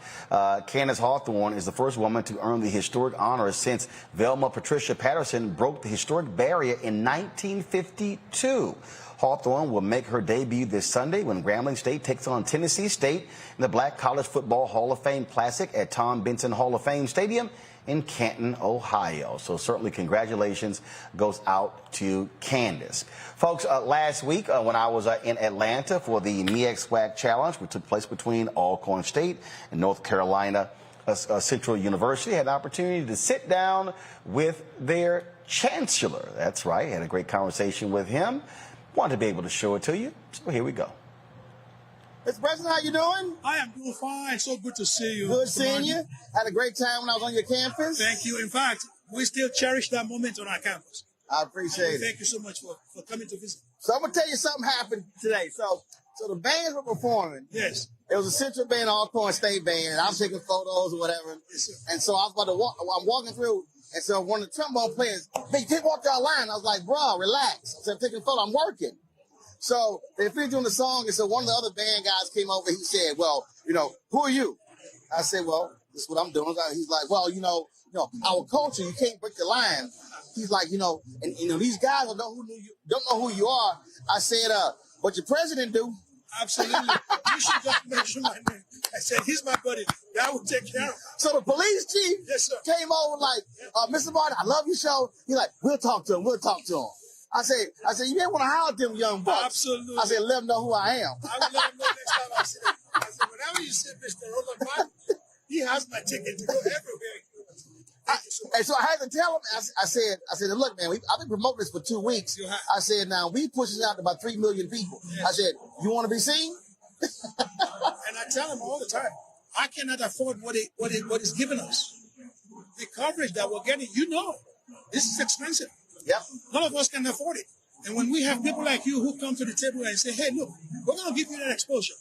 Candace Hawthorne is the first woman to earn the historic honor since Velma Patricia Patterson broke the historic barrier in 1952. Hawthorne will make her debut this Sunday when Grambling State takes on Tennessee State in the Black College Football Hall of Fame Classic at Tom Benson Hall of Fame Stadium in Canton, Ohio. So certainly congratulations goes out to Candace. Folks, last week when I was in Atlanta for the MEAC SWAC Challenge, which took place between Alcorn State and North Carolina Central University, I had the opportunity to sit down with their chancellor. That's right, I had a great conversation with him. Wanted to be able to show it to you, so here we go. Mr. President, how you doing? I am doing fine. So good to see you. Good seeing you. Had a great time when I was on your campus. Thank you. In fact, we still cherish that moment on our campus. I appreciate it. Thank you so much for coming to visit. So I'm going to tell you something happened today. So the bands were performing. Yes. It was a Central Band, Alcorn State Band, and I was taking photos or whatever. Yes, sir. And so I was about to walk. I'm walking through, and so one of the trombone players, "Hey, take walk our line." I was like, "Bro, relax." I said, "I'm taking a photo. I'm working." So they finished doing the song, and so one of the other band guys came over. He said, "Well, who are you?" I said, "Well, this is what I'm doing." He's like, "Well, our culture, you can't break the line." He's like, and these guys don't know who you are. I said, "But your president do." Absolutely. You should just mention my name. I said, "He's my buddy. That will take care of him." So the police chief came over like, "Mr. Martin, I love your show." He's like, "We'll talk to him. We'll talk to him." I said, "You didn't want to holler at them young bucks." Absolutely. I said, "Let them know who I am." I will let them know next time I see them. I said, whenever you see Mr. Roland Martin, he has my ticket to go everywhere. And so I had to tell him, I said, "Look, man, I've been promoting this for 2 weeks." I said, "Now we push this out to about 3 million people." Yes. I said, "You want to be seen?" And I tell him all the time, I cannot afford what is given us. The coverage that we're getting, this is expensive. Yep. None of us can afford it. And when we have people like you who come to the table and say, hey, look, we're going to give you that exposure.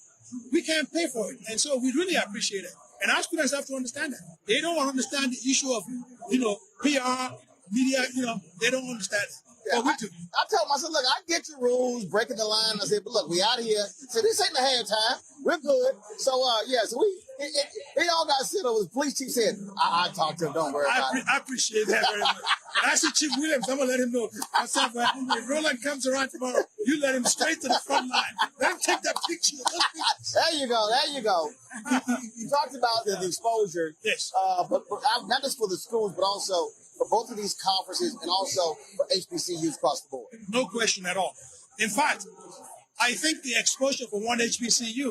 We can't pay for it. And so we really appreciate it. And our students have to understand that. They don't understand the issue of, PR, media, they don't understand it. Yeah, I tell them, I said, look, I get your rules, breaking the line. I said, but look, we out here. So this ain't the halftime. We're good. So, so they all got sit over. The police chief said, I talked to him. Don't worry about it. I appreciate that very much. And I said, Chief Williams, I'm going to let him know. I said, if Roland comes around tomorrow, you let him straight to the front line. Let him take that picture. There you go. You talked about the exposure. Yes. But not just for the schools, but also for both of these conferences and also for HBCUs across the board. No question at all. In fact, I think the exposure for one HBCU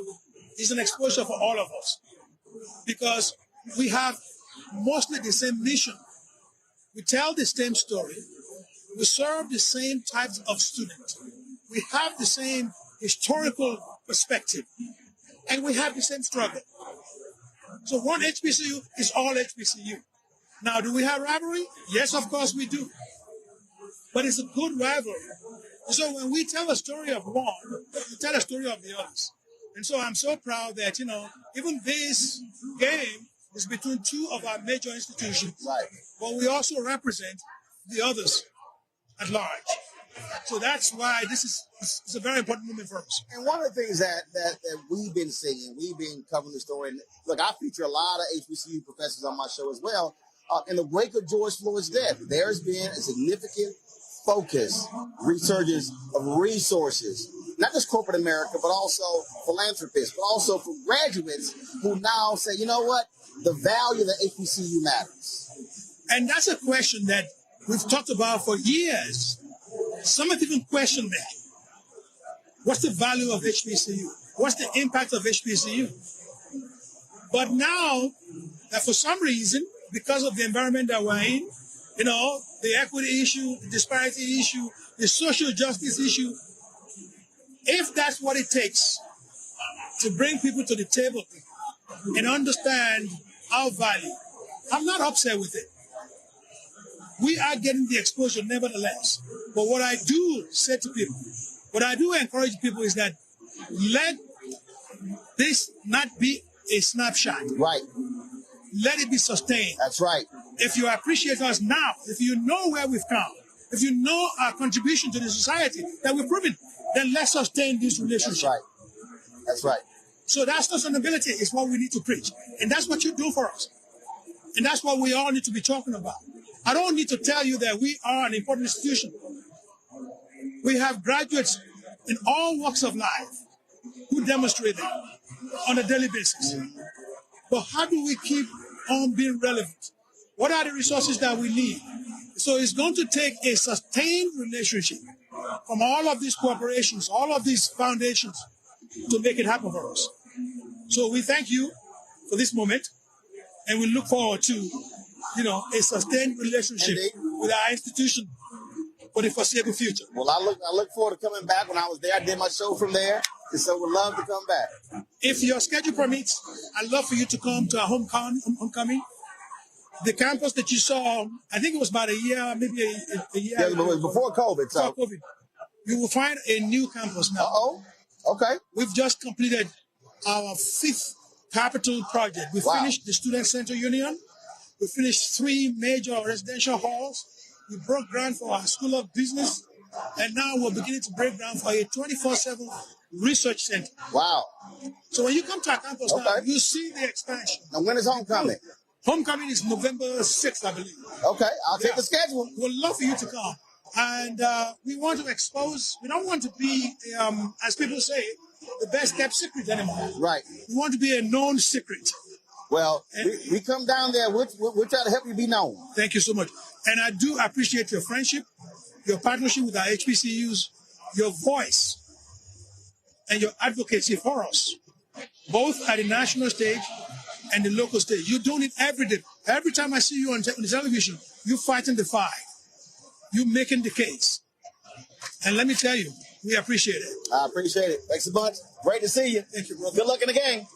is an exposure for all of us because we have mostly the same mission. We tell the same story. We serve the same types of students. We have the same historical perspective. And we have the same struggle. So one HBCU is all HBCU. Now, do we have rivalry? Yes, of course we do. But it's a good rivalry. So when we tell a story of one, we tell a story of the others. And so I'm so proud that, even this game is between two of our major institutions. Right. But we also represent the others at large. So that's why this is a very important moment for us. And one of the things that we've been seeing, we've been covering the story, and look, I feature a lot of HBCU professors on my show as well. In the wake of George Floyd's death, there's been a significant focus, resurgence of resources, not just corporate America, but also philanthropists, but also for graduates who now say, you know what, the value of the HBCU matters. And that's a question that we've talked about for years. Some have even questioned that. What's the value of HBCU? What's the impact of HBCU? But now, that for some reason, because of the environment that we're in, the equity issue, the disparity issue, the social justice issue, if that's what it takes to bring people to the table and understand our value, I'm not upset with it. We are getting the exposure nevertheless. But what I do say to people, what I do encourage people is that let this not be a snapshot. Right. Let it be sustained. That's right. If you appreciate us now, if you know where we've come, if you know our contribution to the society that we've proven, then let's sustain this relationship. That's right. So that sustainability is what we need to preach. And that's what you do for us. And that's what we all need to be talking about. I don't need to tell you that we are an important institution. We have graduates in all walks of life who demonstrate that on a daily basis. But how do we keep on being relevant? What are the resources that we need? So it's going to take a sustained relationship from all of these corporations, all of these foundations to make it happen for us. So we thank you for this moment, and we look forward to, a sustained relationship with our institution for the foreseeable future. Well, I look forward to coming back. When I was there, I did my show from there, and so we'd love to come back. If your schedule permits, I'd love for you to come to our homecoming. The campus that you saw, I think it was about a year, maybe a year. Yeah, but it was before COVID. Before COVID. You will find a new campus now. Uh-oh. Okay. We've just completed our 5th capital project. We finished the Student Center Union. We finished 3 major residential halls. We broke ground for our School of Business. And now we're beginning to break ground for a 24/7 research center. Wow. So when you come to our campus now, you see the expansion. Now, when is homecoming? Homecoming is November 6th, I believe. Okay, I'll take the schedule. We'd love for you to come. And we want to expose, we don't want to be, as people say, the best kept secret anymore. Right. We want to be a known secret. Well, we come down there, we'll try to help you be known. Thank you so much. And I do appreciate your friendship, your partnership with our HBCUs, your voice, and your advocacy for us, both at the national stage and the local stage. You're doing it every day. Every time I see you on the television, you're fighting the fight. You're making the case. And let me tell you, we appreciate it. I appreciate it. Thanks a bunch. Great to see you. Thank you, brother. Good luck in the game.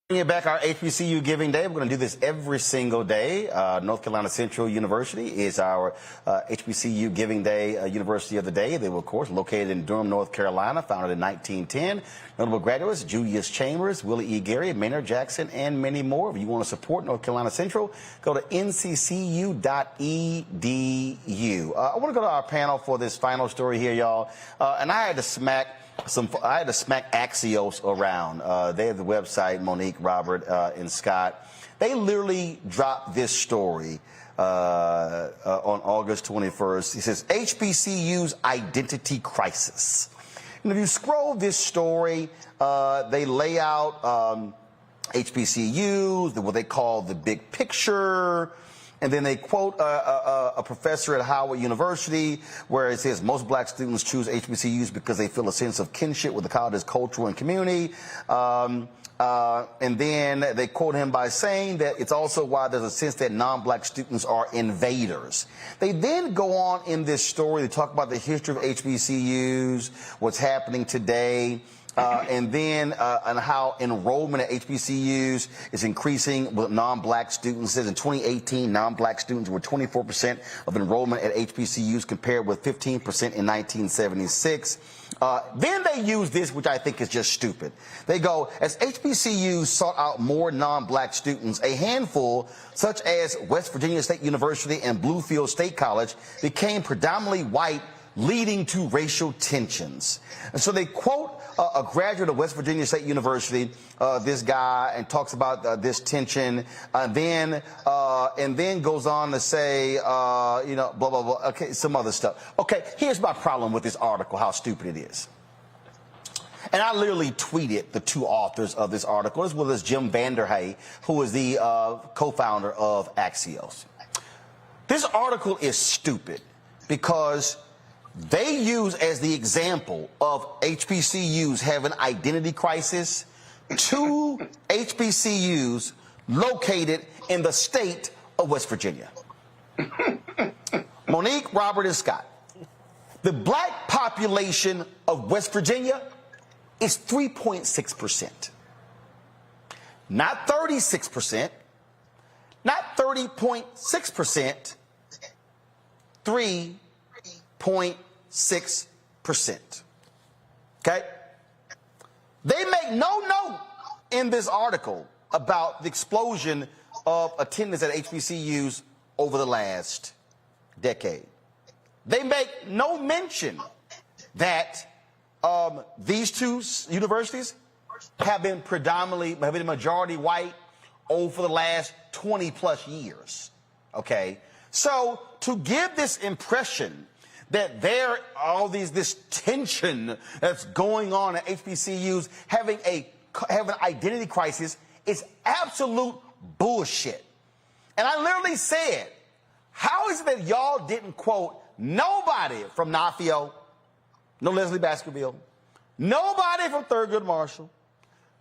Bringing back our HBCU Giving Day. We're going to do this every single day. North Carolina Central University is our HBCU Giving Day University of the Day. They were, of course, located in Durham, North Carolina, founded in 1910. Notable graduates, Julius Chambers, Willie E. Gary, Maynard Jackson, and many more. If you want to support North Carolina Central, go to nccu.edu. I want to go to our panel for this final story here, y'all. And I had to smack Axios around. They have the website, Monique, Robert, and Scott. They literally dropped this story on August 21st. It says, HBCU's identity crisis. And if you scroll this story, they lay out HBCUs, what they call the big picture. And then they quote a professor at Howard University where it says most black students choose HBCUs because they feel a sense of kinship with the college's culture and community. And then they quote him by saying that it's also why there's a sense that non-black students are invaders. They then go on in this story, they talk about the history of HBCUs, what's happening today. And then on how enrollment at HBCUs is increasing with non-black students. It says in 2018, non-black students were 24% of enrollment at HBCUs compared with 15% in 1976. Then they use this, which I think is just stupid. They go, as HBCUs sought out more non-black students, a handful, such as West Virginia State University and Bluefield State College, became predominantly white, leading to racial tensions. And so they quote a graduate of West Virginia State University, this guy, and talks about this tension, and then goes on to say, blah, blah, blah, okay, some other stuff. Okay, here's my problem with this article, how stupid it is. And I literally tweeted the two authors of this article, as well as Jim Vanderhay, who is the co-founder of Axios. This article is stupid because they use as the example of HBCUs having identity crisis two HBCUs located in the state of West Virginia. Monique, Robert, and Scott. The black population of West Virginia is 3.6%. Not 36%, not 30.6%, 3.6%. Okay? They make no note in this article about the explosion of attendance at HBCUs over the last decade. They make no mention that these two universities have been majority white over the last 20 plus years. Okay? So to give this impression that there are this tension that's going on at HBCUs having an identity crisis is absolute bullshit. And I literally said, how is it that y'all didn't quote nobody from NAFIO, no Leslie Baskerville, nobody from Thurgood Marshall,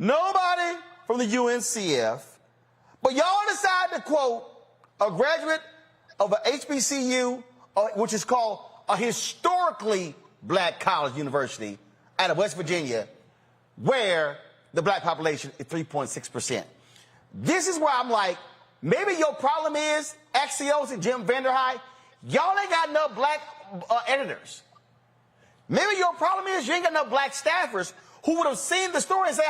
nobody from the UNCF, but y'all decided to quote a graduate of an HBCU, which is called a historically black college university out of West Virginia, where the black population is 3.6%. This is where I'm like, maybe your problem is, Axios and Jim Vanderhay, y'all ain't got enough black editors. Maybe your problem is you ain't got enough black staffers who would have seen the story and say,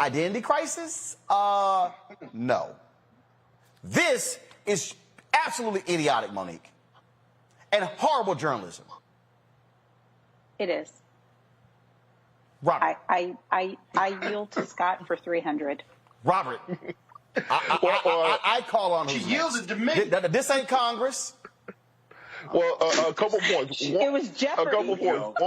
identity crisis? No. This is absolutely idiotic, Monique, and horrible journalism. It is. Robert. I yield to Scott for 300. Robert. I call on who's She yielded to me. This ain't Congress. Well, a couple points. It was Jeopardy. A couple points.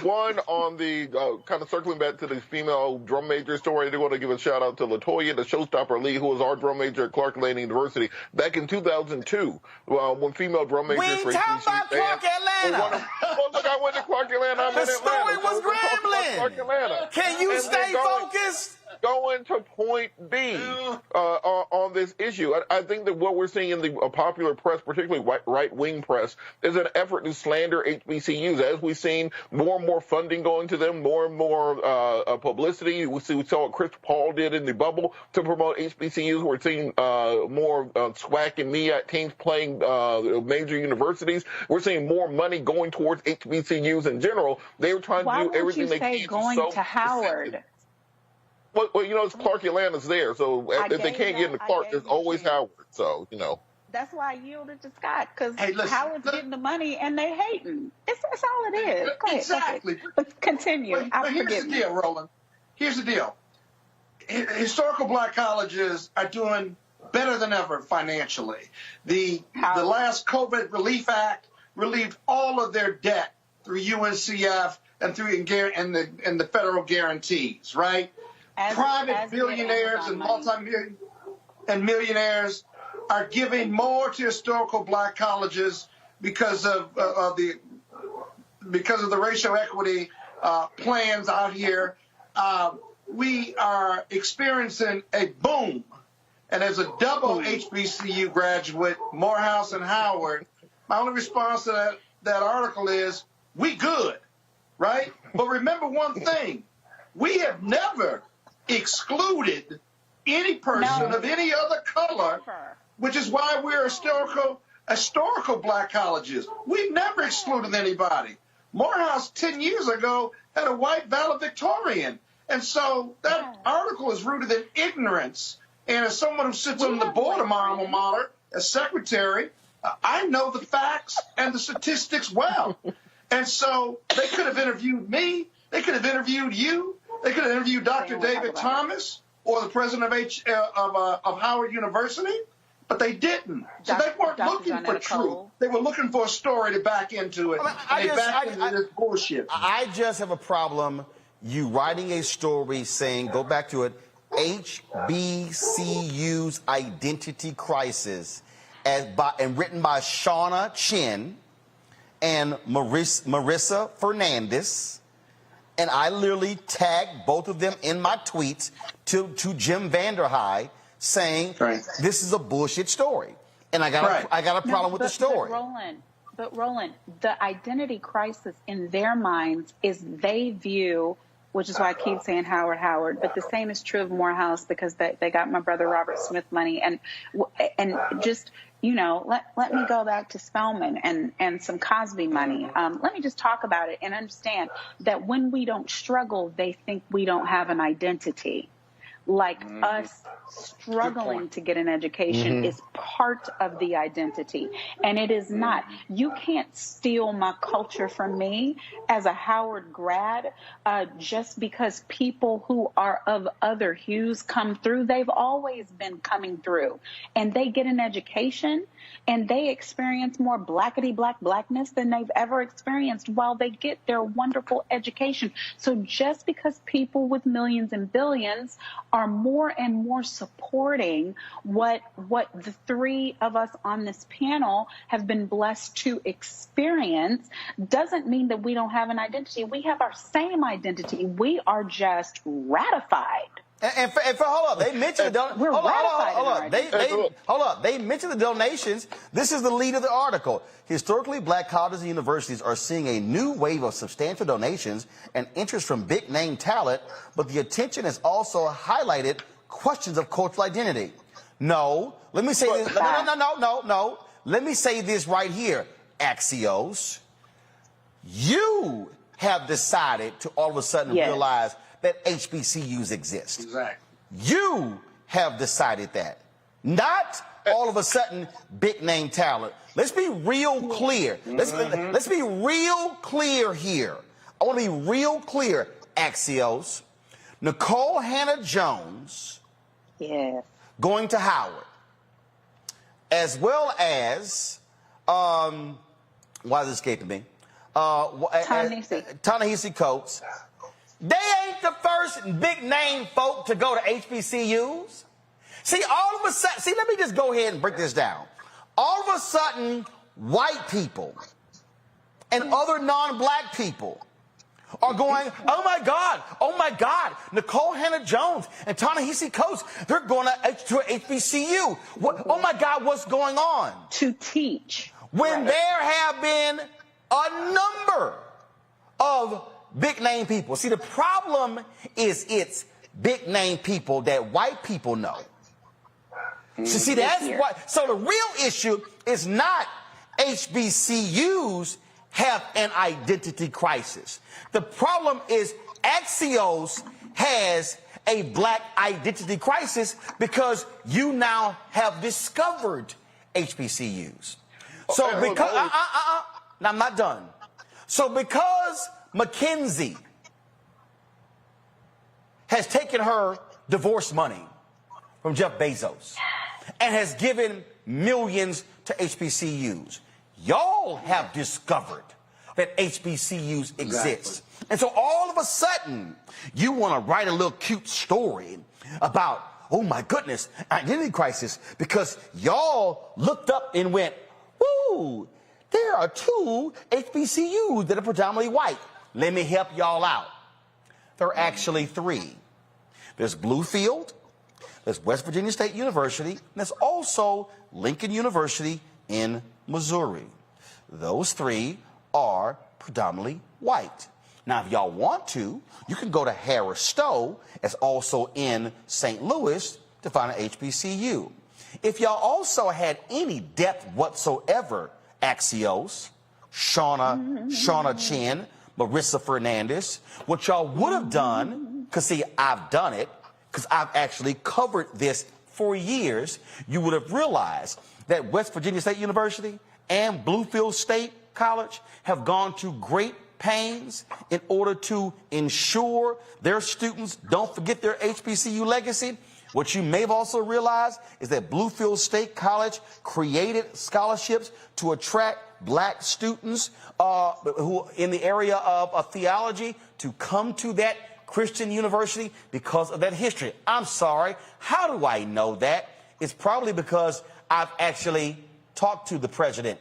One on the kind of circling back to the female drum major story. I do want to give a shout out to LaToya, the showstopper Lee, who was our drum major at Clark Atlanta University back in 2002. When female drum majors We ain't talking about Clark Atlanta. Look, I went to Clark Atlanta. I'm the in Atlanta. story was rambling. Clark Atlanta. Can you stay focused? going to point B on this issue. I think that what we're seeing in the popular press, particularly right-wing press, is an effort to slander HBCUs. As we've seen more and more funding going to them, more and more publicity. We saw what Chris Paul did in the bubble to promote HBCUs. We're seeing more SWAC and MEAC teams playing major universities. We're seeing more money going towards HBCUs in general. They were trying to do everything they can. Going to Howard. Well, you know, it's Clark Atlanta's there, so if they can't get into Clark, there's always Howard. So, you know. That's why I yielded to Scott, because Howard's getting the money and they hating. That's all it is. Go ahead, exactly. Let's continue. But here's the deal, Roland. Here's the deal. Historical black colleges are doing better than ever financially. The last COVID Relief Act relieved all of their debt through UNCF and through and the federal guarantees, right? Private billionaires and multi-million and millionaires are giving more to historical black colleges because of the racial equity plans out here. We are experiencing a boom, and as a double HBCU graduate, Morehouse and Howard, my only response to that article is, we good, right? But remember one thing, we have never excluded any person of any other color, which is why we're historical black colleges. We've never excluded anybody. Morehouse 10 years ago had a white valedictorian. And so that article is rooted in ignorance. And as someone who sits on the board of my alma mater, as secretary, I know the facts and the statistics well. And so they could have interviewed me. They could have interviewed you. They could have interviewed Dr. David Thomas or the president of Howard University, but they didn't. So they weren't looking for truth. They were looking for a story to back into it. And they backed into this bullshit. I just have a problem you writing a story saying, go back to it, HBCU's identity crisis, and written by Shauna Chin and Marissa Fernandez. And I literally tagged both of them in my tweets to Jim Vanderhyde saying, this is a bullshit story. And I got a problem with the story. But Roland, the identity crisis in their minds is they view, which is why I keep saying Howard, but the same is true of Morehouse because they got my brother Robert Smith money. And just, you know, let me go back to Spelman and some Cosby money. Let me just talk about it and understand that when we don't struggle, they think we don't have an identity. Like us struggling to get an education is part of the identity, and it is not. You can't steal my culture from me as a Howard grad just because people who are of other hues come through. They've always been coming through, and they get an education, and they experience more blackness than they've ever experienced while they get their wonderful education. So just because people with millions and billions are more and more supporting what the three of us on this panel have been blessed to experience doesn't mean that we don't have an identity. We have our same identity. We are just ratified. And hold up, they mentioned They mentioned the donations. This is the lead of the article. Historically, black colleges and universities are seeing a new wave of substantial donations and interest from big-name talent, but the attention has also highlighted questions of cultural identity. No, let me say this. No. Let me say this right here, Axios. You have decided to all of a sudden realize that HBCUs exist. Exactly. You have decided that. Not all of a sudden big name talent. Let's be real clear. Let's be real clear here. I want to be real clear, Axios. Nicole Hannah-Jones going to Howard, as well as, why is it escaping me? Ta-Nehisi Coates. They ain't the first big name folk to go to HBCUs. See, all of a sudden, let me just go ahead and break this down. All of a sudden, white people and other non-black people are going, oh my my God, Nicole Hannah-Jones and Ta-Nehisi Coates, they're going to HBCU. Oh my God, what's going on? To teach. When there have been a number of big name people. See, the problem is it's big name people that white people know. So see, that's why. So the real issue is not HBCUs have an identity crisis. The problem is Axios has a black identity crisis because you now have discovered HBCUs. So because now I'm not done. So because Mackenzie has taken her divorce money from Jeff Bezos and has given millions to HBCUs, y'all have discovered that HBCUs exist. And so all of a sudden, you want to write a little cute story about, oh my goodness, identity crisis, because y'all looked up and went, woo, there are 2 HBCUs that are predominantly white. Let me help y'all out. There are actually 3. There's Bluefield, there's West Virginia State University, and there's also Lincoln University in Missouri. Those 3 are predominantly white. Now, if y'all want to, you can go to Harris Stowe, that's also in St. Louis, to find an HBCU. If y'all also had any depth whatsoever, Axios, Shauna Chin, Marissa Fernandez, what y'all would have done, because see, I've done it, because I've actually covered this for years, you would have realized that West Virginia State University and Bluefield State College have gone to great pains in order to ensure their students don't forget their HBCU legacy. What you may have also realized is that Bluefield State College created scholarships to attract black students who in the area of theology to come to that Christian university because of that history. I'm sorry, how do I know that? It's probably because I've actually talked to the president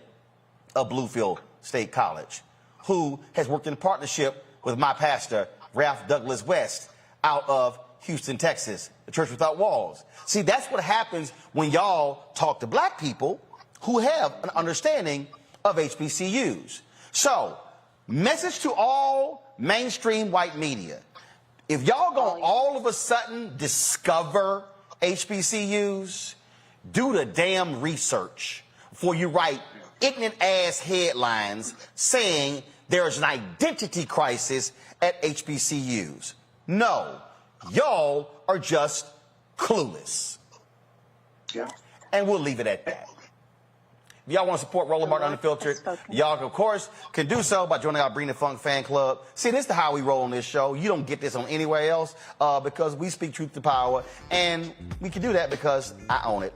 of Bluefield State College, who has worked in partnership with my pastor, Ralph Douglas West, out of Houston, Texas, the Church Without Walls. See, that's what happens when y'all talk to black people who have an understanding of HBCUs. So, message to all mainstream white media. If y'all gonna all of a sudden discover HBCUs, do the damn research before you write ignorant ass headlines saying there's an identity crisis at HBCUs. No, y'all are just clueless. Yeah. And we'll leave it at that. If y'all want to support Roland Martin Unfiltered, y'all, of course, can do so by joining our Bring the Funk fan club. See, this is how we roll on this show. You don't get this on anywhere else because we speak truth to power, and we can do that because I own it.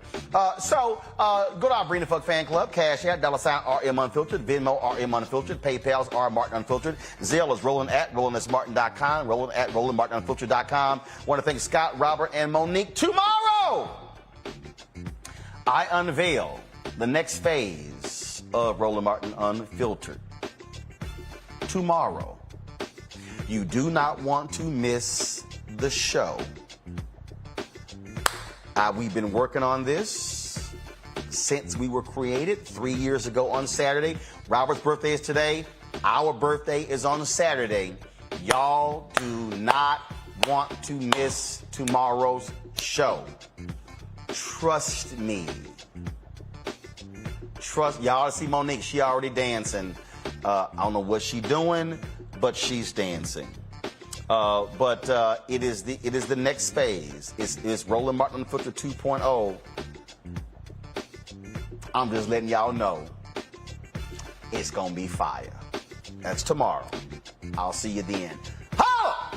So go to our Bring the Funk fan club. Cash App, $RM Unfiltered. Venmo, RM Unfiltered. PayPal's R Martin Unfiltered. Zelle is Roland at RolandSMartin.com. Roland at RolandMartinUnfiltered.com. Want to thank Scott, Robert, and Monique. Tomorrow, I unveil the next phase of Roland Martin Unfiltered. Tomorrow. You do not want to miss the show. We've been working on this since we were created 3 years ago on Saturday. Robert's birthday is today. Our birthday is on Saturday. Y'all do not want to miss tomorrow's show. Trust me. Y'all see Monique, she already dancing. I don't know what she's doing, but she's dancing. But it is the next phase. It's Roland Martin Unfiltered 2.0. I'm just letting y'all know it's gonna be fire. That's tomorrow. I'll see you then. Holla!